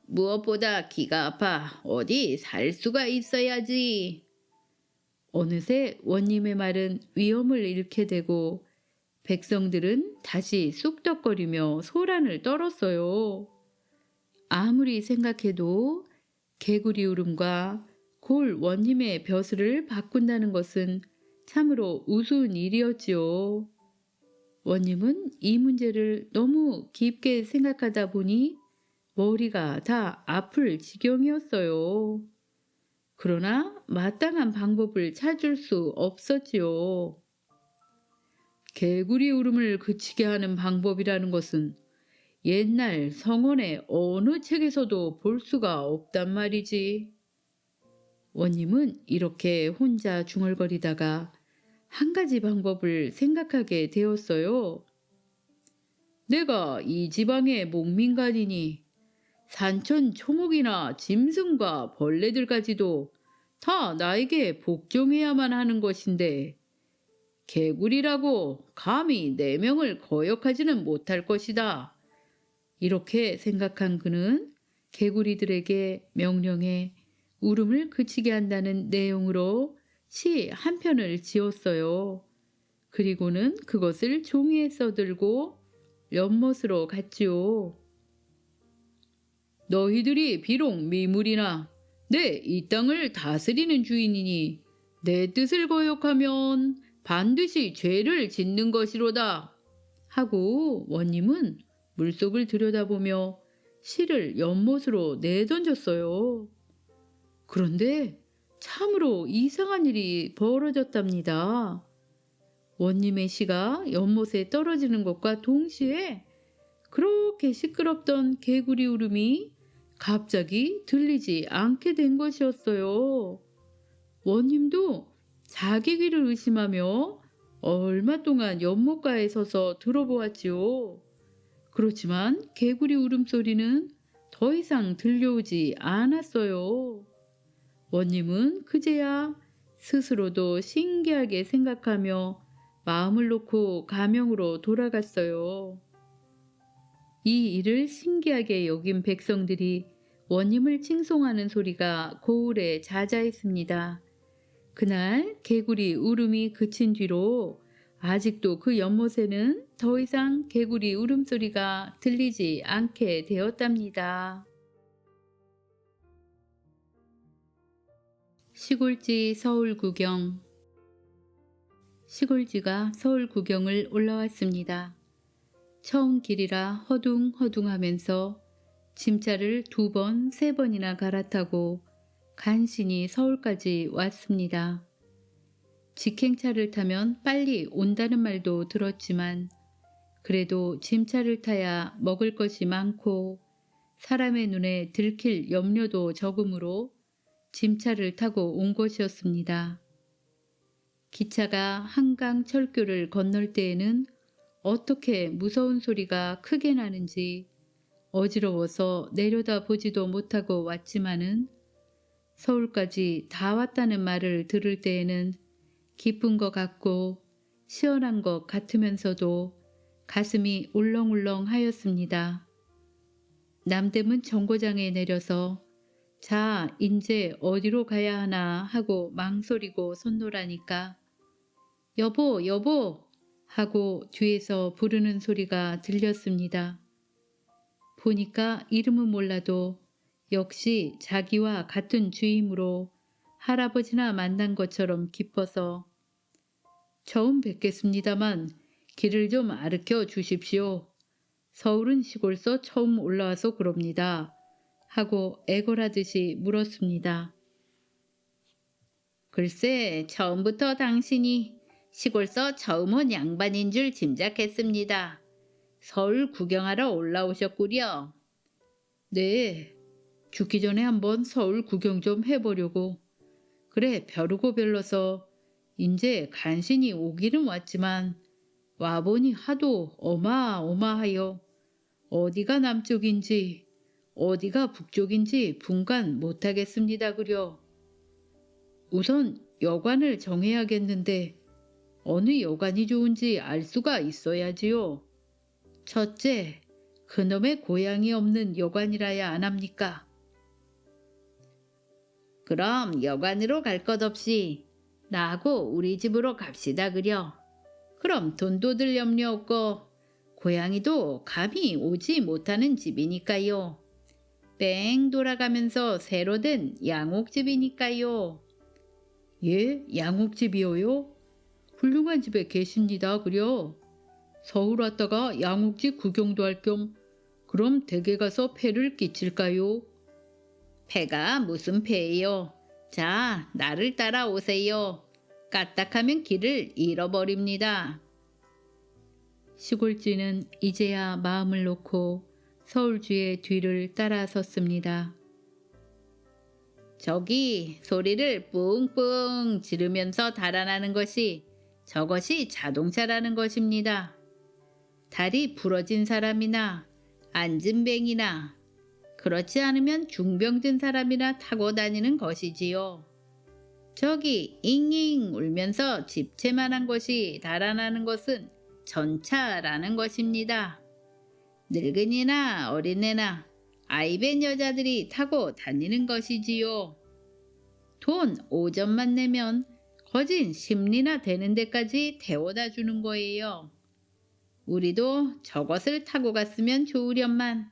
무엇보다 기가 아파 어디 살 수가 있어야지. 어느새 원님의 말은 위험을 잃게 되고 백성들은 다시 쑥덕거리며 소란을 떨었어요. 아무리 생각해도 개구리 울음과 골 원님의 벼슬을 바꾼다는 것은 참으로 우스운 일이었지요. 원님은 이 문제를 너무 깊게 생각하다 보니 머리가 다 아플 지경이었어요. 그러나 마땅한 방법을 찾을 수 없었지요. 개구리 울음을 그치게 하는 방법이라는 것은 옛날 성원의 어느 책에서도 볼 수가 없단 말이지. 원님은 이렇게 혼자 중얼거리다가 한 가지 방법을 생각하게 되었어요. 내가 이 지방의 목민간이니 산천 초목이나 짐승과 벌레들까지도 다 나에게 복종해야만 하는 것인데 개구리라고 감히 내 명을 거역하지는 못할 것이다. 이렇게 생각한 그는 개구리들에게 명령해 울음을 그치게 한다는 내용으로 시 한 편을 지었어요. 그리고는 그것을 종이에 써들고 연못으로 갔지요. 너희들이 비록 미물이나 내 이 땅을 다스리는 주인이니 내 뜻을 거역하면 반드시 죄를 짓는 것이로다. 하고 원님은 물속을 들여다보며 실을 연못으로 내던졌어요. 그런데 참으로 이상한 일이 벌어졌답니다. 원님의 시가 연못에 떨어지는 것과 동시에 그렇게 시끄럽던 개구리 울음이 갑자기 들리지 않게 된 것이었어요. 원님도 자기 귀를 의심하며 얼마 동안 연못가에 서서 들어보았지요. 그렇지만 개구리 울음소리는 더 이상 들려오지 않았어요. 원님은 그제야 스스로도 신기하게 생각하며 마음을 놓고 가명으로 돌아갔어요. 이 일을 신기하게 여긴 백성들이 원님을 칭송하는 소리가 고을에 자자했습니다. 그날 개구리 울음이 그친 뒤로 아직도 그 연못에는 더 이상 개구리 울음소리가 들리지 않게 되었답니다. 시골지 서울 구경. 시골지가 서울 구경을 올라왔습니다. 처음 길이라 허둥허둥하면서 짐차를 2번, 3번이나 갈아타고 간신히 서울까지 왔습니다. 직행차를 타면 빨리 온다는 말도 들었지만 그래도 짐차를 타야 먹을 것이 많고 사람의 눈에 들킬 염려도 적으므로 짐차를 타고 온 것이었습니다. 기차가 한강 철교를 건널 때에는 어떻게 무서운 소리가 크게 나는지 어지러워서 내려다 보지도 못하고 왔지만은 서울까지 다 왔다는 말을 들을 때에는 기쁜 것 같고 시원한 것 같으면서도 가슴이 울렁울렁 하였습니다. 남대문 정거장에 내려서 자, 인제 어디로 가야 하나 하고 망설이고 섰노라니까 여보, 여보 하고 뒤에서 부르는 소리가 들렸습니다. 보니까 이름은 몰라도 역시 자기와 같은 주이므로 할아버지나 만난 것처럼 기뻐서 처음 뵙겠습니다만 길을 좀 가르쳐 주십시오. 서울은 시골서 처음 올라와서 그럽니다. 하고 애걸하듯이 물었습니다. 글쎄, 처음부터 당신이 시골서 처음 온 양반인 줄 짐작했습니다. 서울 구경하러 올라오셨구려. 네, 죽기 전에 한번 서울 구경 좀 해보려고. 그래, 벼르고 별러서 인제 간신히 오기는 왔지만 와보니 하도 어마어마하여 어디가 남쪽인지 어디가 북쪽인지 분간 못하겠습니다 그려. 우선 여관을 정해야겠는데 어느 여관이 좋은지 알 수가 있어야지요. 첫째, 그놈의 고향이 없는 여관이라야 안 합니까? 그럼 여관으로 갈 것 없이 나하고 우리 집으로 갑시다 그려. 그럼 돈도 들 염려 없고 고양이도 감히 오지 못하는 집이니까요. 뺑 돌아가면서 새로 된 양옥집이니까요. 예, 양옥집이요요? 훌륭한 집에 계십니다 그려. 서울 왔다가 양옥집 구경도 할 겸 그럼 댁에 가서 폐를 끼칠까요? 폐가 무슨 폐예요? 자, 나를 따라오세요. 까딱하면 길을 잃어버립니다. 시골쥐는 이제야 마음을 놓고 서울쥐의 뒤를 따라섰습니다. 저기 소리를 뿡뿡 지르면서 달아나는 것이 저것이 자동차라는 것입니다. 다리 부러진 사람이나 안진뱅이나 그렇지 않으면 중병든 사람이나 타고 다니는 것이지요. 저기 잉잉 울면서 집채만한 것이 달아나는 것은 전차라는 것입니다. 늙은이나 어린애나 아이벤 여자들이 타고 다니는 것이지요. 돈 5점만 내면 거진 10리나 되는 데까지 데워다 주는 거예요. 우리도 저것을 타고 갔으면 좋으련만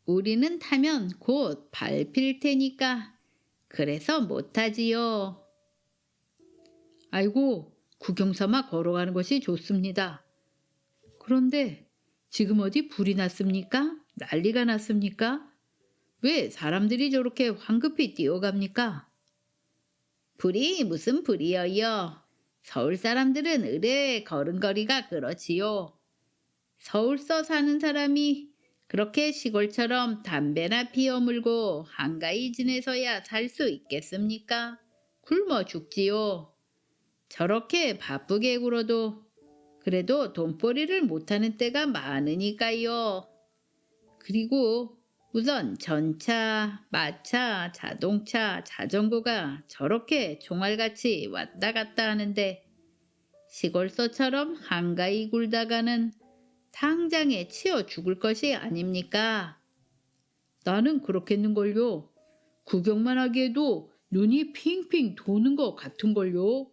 우리는 타면 곧 밟힐 테니까 그래서 못하지요. 아이고, 구경삼아 걸어가는 것이 좋습니다. 그런데 지금 어디 불이 났습니까? 난리가 났습니까? 왜 사람들이 저렇게 황급히 뛰어갑니까? 불이 무슨 불이여요. 서울 사람들은 의뢰 걸음걸이가 그렇지요. 서울서 사는 사람이 그렇게 시골처럼 담배나 피워 물고 한가히 지내서야 살 수 있겠습니까? 굶어 죽지요. 저렇게 바쁘게 굴어도 그래도 돈벌이를 못하는 때가 많으니까요. 그리고 우선 전차, 마차, 자동차, 자전거가 저렇게 종알같이 왔다 갔다 하는데 시골서처럼 한가히 굴다가는 당장에 치여 죽을 것이 아닙니까? 나는 그렇겠는걸요. 구경만 하기에도 눈이 핑핑 도는 것 같은걸요.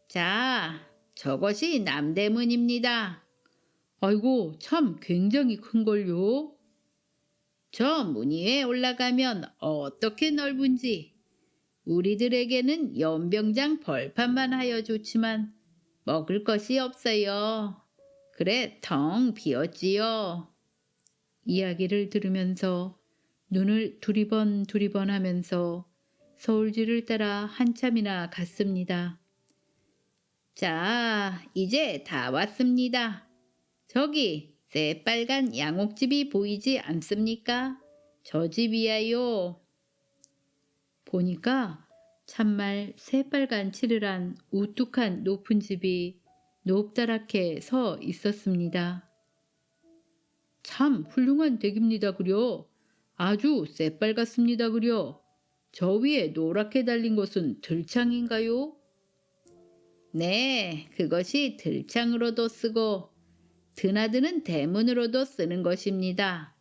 자, 저것이 남대문입니다. 아이고, 참 굉장히 큰걸요. 저 문 위에 올라가면 어떻게 넓은지 우리들에게는 연병장 벌판만 하여 좋지만 먹을 것이 없어요. 그래 텅 비었지요. 이야기를 들으면서 눈을 두리번 두리번 하면서 서울쥐를 따라 한참이나 갔습니다. 자, 이제 다 왔습니다. 저기 새빨간 양옥집이 보이지 않습니까? 저 집이야요. 보니까 참말 새빨간 칠을한 우뚝한 높은 집이 높다랗게 서 있었습니다. 참 훌륭한 댁입니다 그려. 아주 새빨갛습니다 그려. 저 위에 노랗게 달린 것은 들창인가요? 네, 그것이 들창으로도 쓰고 드나드는 대문으로도 쓰는 것입니다.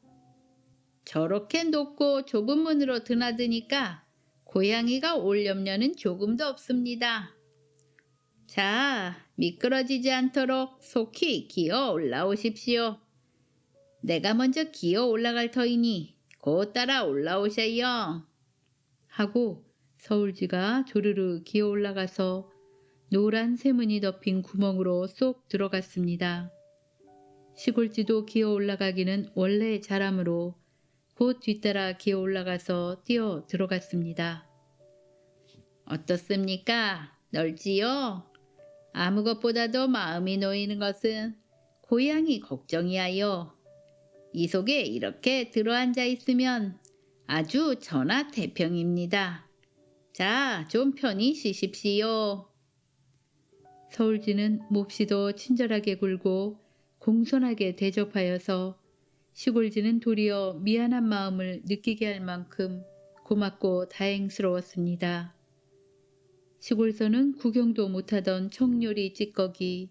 저렇게 높고 좁은 문으로 드나드니까 고양이가 올 염려는 조금도 없습니다. 자, 미끄러지지 않도록 속히 기어 올라오십시오. 내가 먼저 기어 올라갈 터이니 곧 따라 올라오셔요. 하고 서울지가 조르르 기어 올라가서 노란 쇠문이 덮인 구멍으로 쏙 들어갔습니다. 시골지도 기어 올라가기는 원래 잘하므로 곧 뒤따라 기어 올라가서 뛰어 들어갔습니다. 어떻습니까? 넓지요? 아무 것보다도 마음이 놓이는 것은 고양이 걱정이야요. 이 속에 이렇게 들어앉아 있으면 아주 천하태평입니다. 자, 좀 편히 쉬십시오. 서울지는 몹시도 친절하게 굴고 공손하게 대접하여서 시골지는 도리어 미안한 마음을 느끼게 할 만큼 고맙고 다행스러웠습니다. 시골서는 구경도 못하던 청요리 찌꺼기,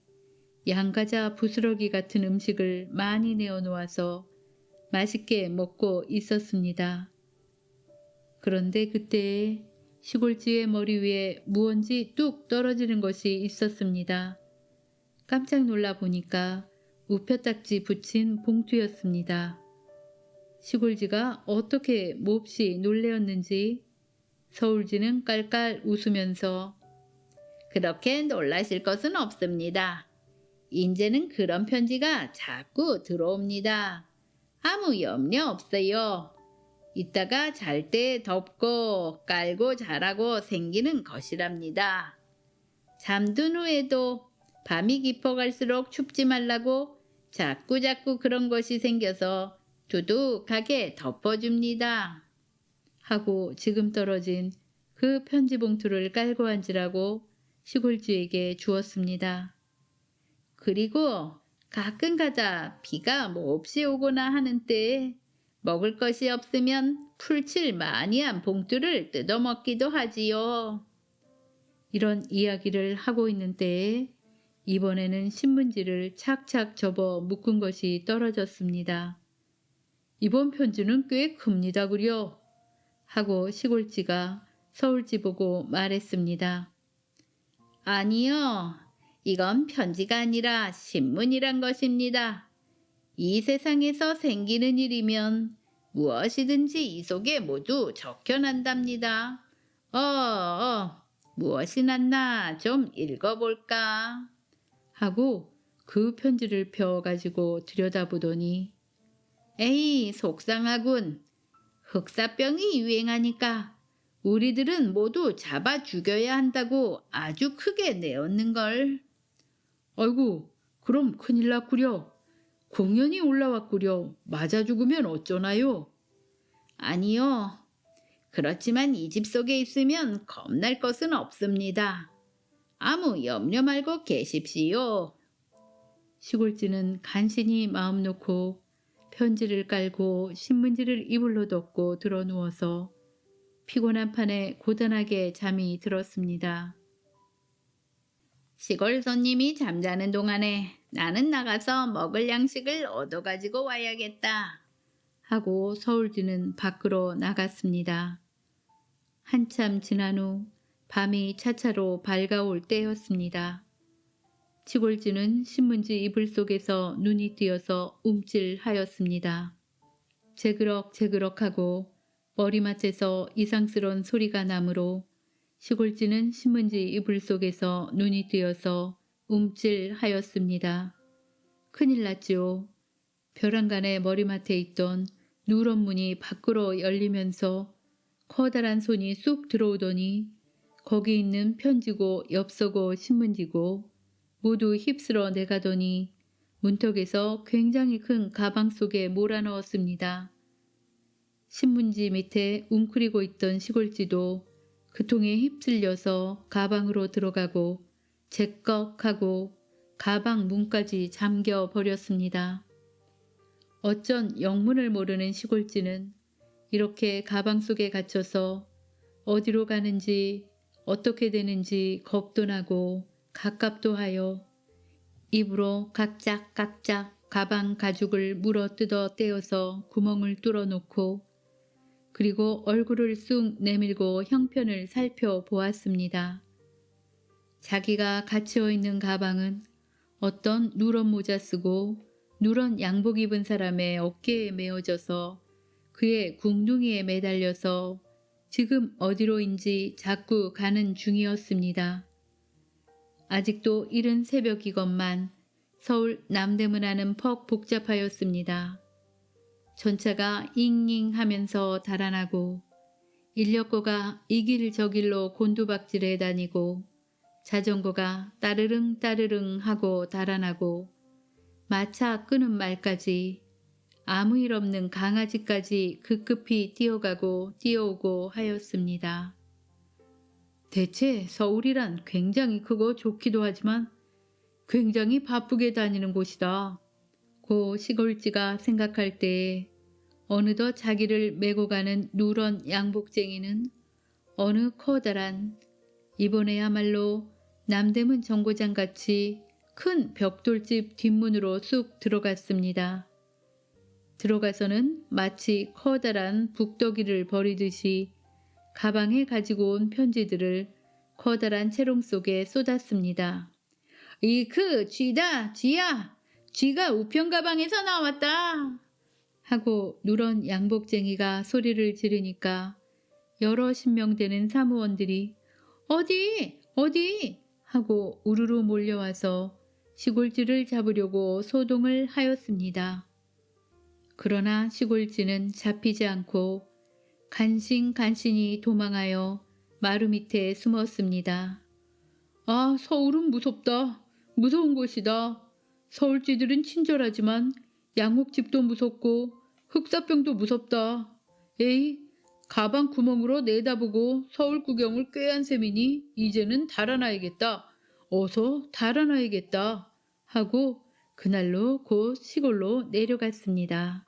양과자 부스러기 같은 음식을 많이 내어놓아서 맛있게 먹고 있었습니다. 그런데 그때 시골지의 머리 위에 무언지 뚝 떨어지는 것이 있었습니다. 깜짝 놀라 보니까 우표딱지 붙인 봉투였습니다. 시골지가 어떻게 몹시 놀래었는지 서울지는 깔깔 웃으면서 그렇게 놀라실 것은 없습니다. 인제는 그런 편지가 자꾸 들어옵니다. 아무 염려 없어요. 이따가 잘 때 덮고 깔고 자라고 생기는 것이랍니다. 잠든 후에도 밤이 깊어갈수록 춥지 말라고 자꾸자꾸 그런 것이 생겨서 두둑하게 덮어줍니다. 하고 지금 떨어진 그 편지 봉투를 깔고 앉으라고 시골쥐에게 주었습니다. 그리고 가끔가다 비가 몹시 오거나 하는 때에 먹을 것이 없으면 풀칠 많이 한 봉투를 뜯어먹기도 하지요. 이런 이야기를 하고 있는 때에 이번에는 신문지를 착착 접어 묶은 것이 떨어졌습니다. 이번 편지는 꽤 큽니다 그려. 하고 시골쥐가 서울쥐 보고 말했습니다. 아니요. 이건 편지가 아니라 신문이란 것입니다. 이 세상에서 생기는 일이면 무엇이든지 이 속에 모두 적혀난답니다. 무엇이 났나 좀 읽어볼까? 하고 그 편지를 펴가지고 들여다보더니 에이, 속상하군. 흑사병이 유행하니까 우리들은 모두 잡아 죽여야 한다고 아주 크게 내었는걸. 아이고 그럼 큰일 났구려. 공연이 올라왔구려. 맞아 죽으면 어쩌나요? 아니요. 그렇지만 이 집 속에 있으면 겁날 것은 없습니다. 아무 염려 말고 계십시오. 시골쥐는 간신히 마음 놓고 편지를 깔고 신문지를 이불로 덮고 드러누워서 피곤한 판에 고단하게 잠이 들었습니다. 시골 손님이 잠자는 동안에 나는 나가서 먹을 양식을 얻어가지고 와야겠다. 하고 서울쥐는 밖으로 나갔습니다. 한참 지난 후 밤이 차차로 밝아올 때였습니다. 시골쥐는 신문지 이불 속에서 눈이 띄어서 움찔하였습니다. 제그럭제그럭하고 머리맡에서 이상스러운 소리가 나므로 시골쥐는 신문지 이불 속에서 눈이 띄어서 움찔하였습니다. 큰일 났지요. 벼랑간의 머리맡에 있던 누런 문이 밖으로 열리면서 커다란 손이 쑥 들어오더니 거기 있는 편지고 엽서고 신문지고 모두 휩쓸어 내가더니 문턱에서 굉장히 큰 가방 속에 몰아넣었습니다. 신문지 밑에 웅크리고 있던 시골쥐도 그 통에 휩쓸려서 가방으로 들어가고 제꺽하고 가방 문까지 잠겨 버렸습니다. 어쩐 영문을 모르는 시골쥐는 이렇게 가방 속에 갇혀서 어디로 가는지 어떻게 되는지 겁도 나고 갑갑도 하여 입으로 각작각작 가방 가죽을 물어뜯어 떼어서 구멍을 뚫어놓고 그리고 얼굴을 쑥 내밀고 형편을 살펴보았습니다. 자기가 갇혀 있는 가방은 어떤 누런 모자 쓰고 누런 양복 입은 사람의 어깨에 메어져서 그의 궁둥이에 매달려서 지금 어디로인지 자꾸 가는 중이었습니다. 아직도 이른 새벽이건만 서울 남대문 안은 퍽 복잡하였습니다. 전차가 잉잉 하면서 달아나고 인력거가 이 길 저 길로 곤두박질해 다니고 자전거가 따르릉 따르릉 하고 달아나고 마차 끄는 말까지 아무 일 없는 강아지까지 급급히 뛰어가고 뛰어오고 하였습니다. 대체 서울이란 굉장히 크고 좋기도 하지만 굉장히 바쁘게 다니는 곳이다. 고 시골쥐가 생각할 때에 어느덧 자기를 메고 가는 누런 양복쟁이는 어느 커다란 이번에야말로 남대문 정거장같이 큰 벽돌집 뒷문으로 쑥 들어갔습니다. 들어가서는 마치 커다란 북더기를 버리듯이 가방에 가지고 온 편지들을 커다란 채롱 속에 쏟았습니다. 쥐다, 쥐야! 쥐가 우편 가방에서 나왔다! 하고 누런 양복쟁이가 소리를 지르니까 여러 신명되는 사무원들이 어디! 하고 우르르 몰려와서 시골쥐를 잡으려고 소동을 하였습니다. 그러나 시골쥐는 잡히지 않고 간신간신히 도망하여 마루 밑에 숨었습니다. 아, 서울은 무섭다. 무서운 곳이다. 서울쥐들은 친절하지만 양옥집도 무섭고 흑사병도 무섭다. 에이, 가방 구멍으로 내다보고 서울 구경을 꾀한 셈이니 이제는 달아나야겠다. 어서 달아나야겠다. 하고 그날로 곧 시골로 내려갔습니다.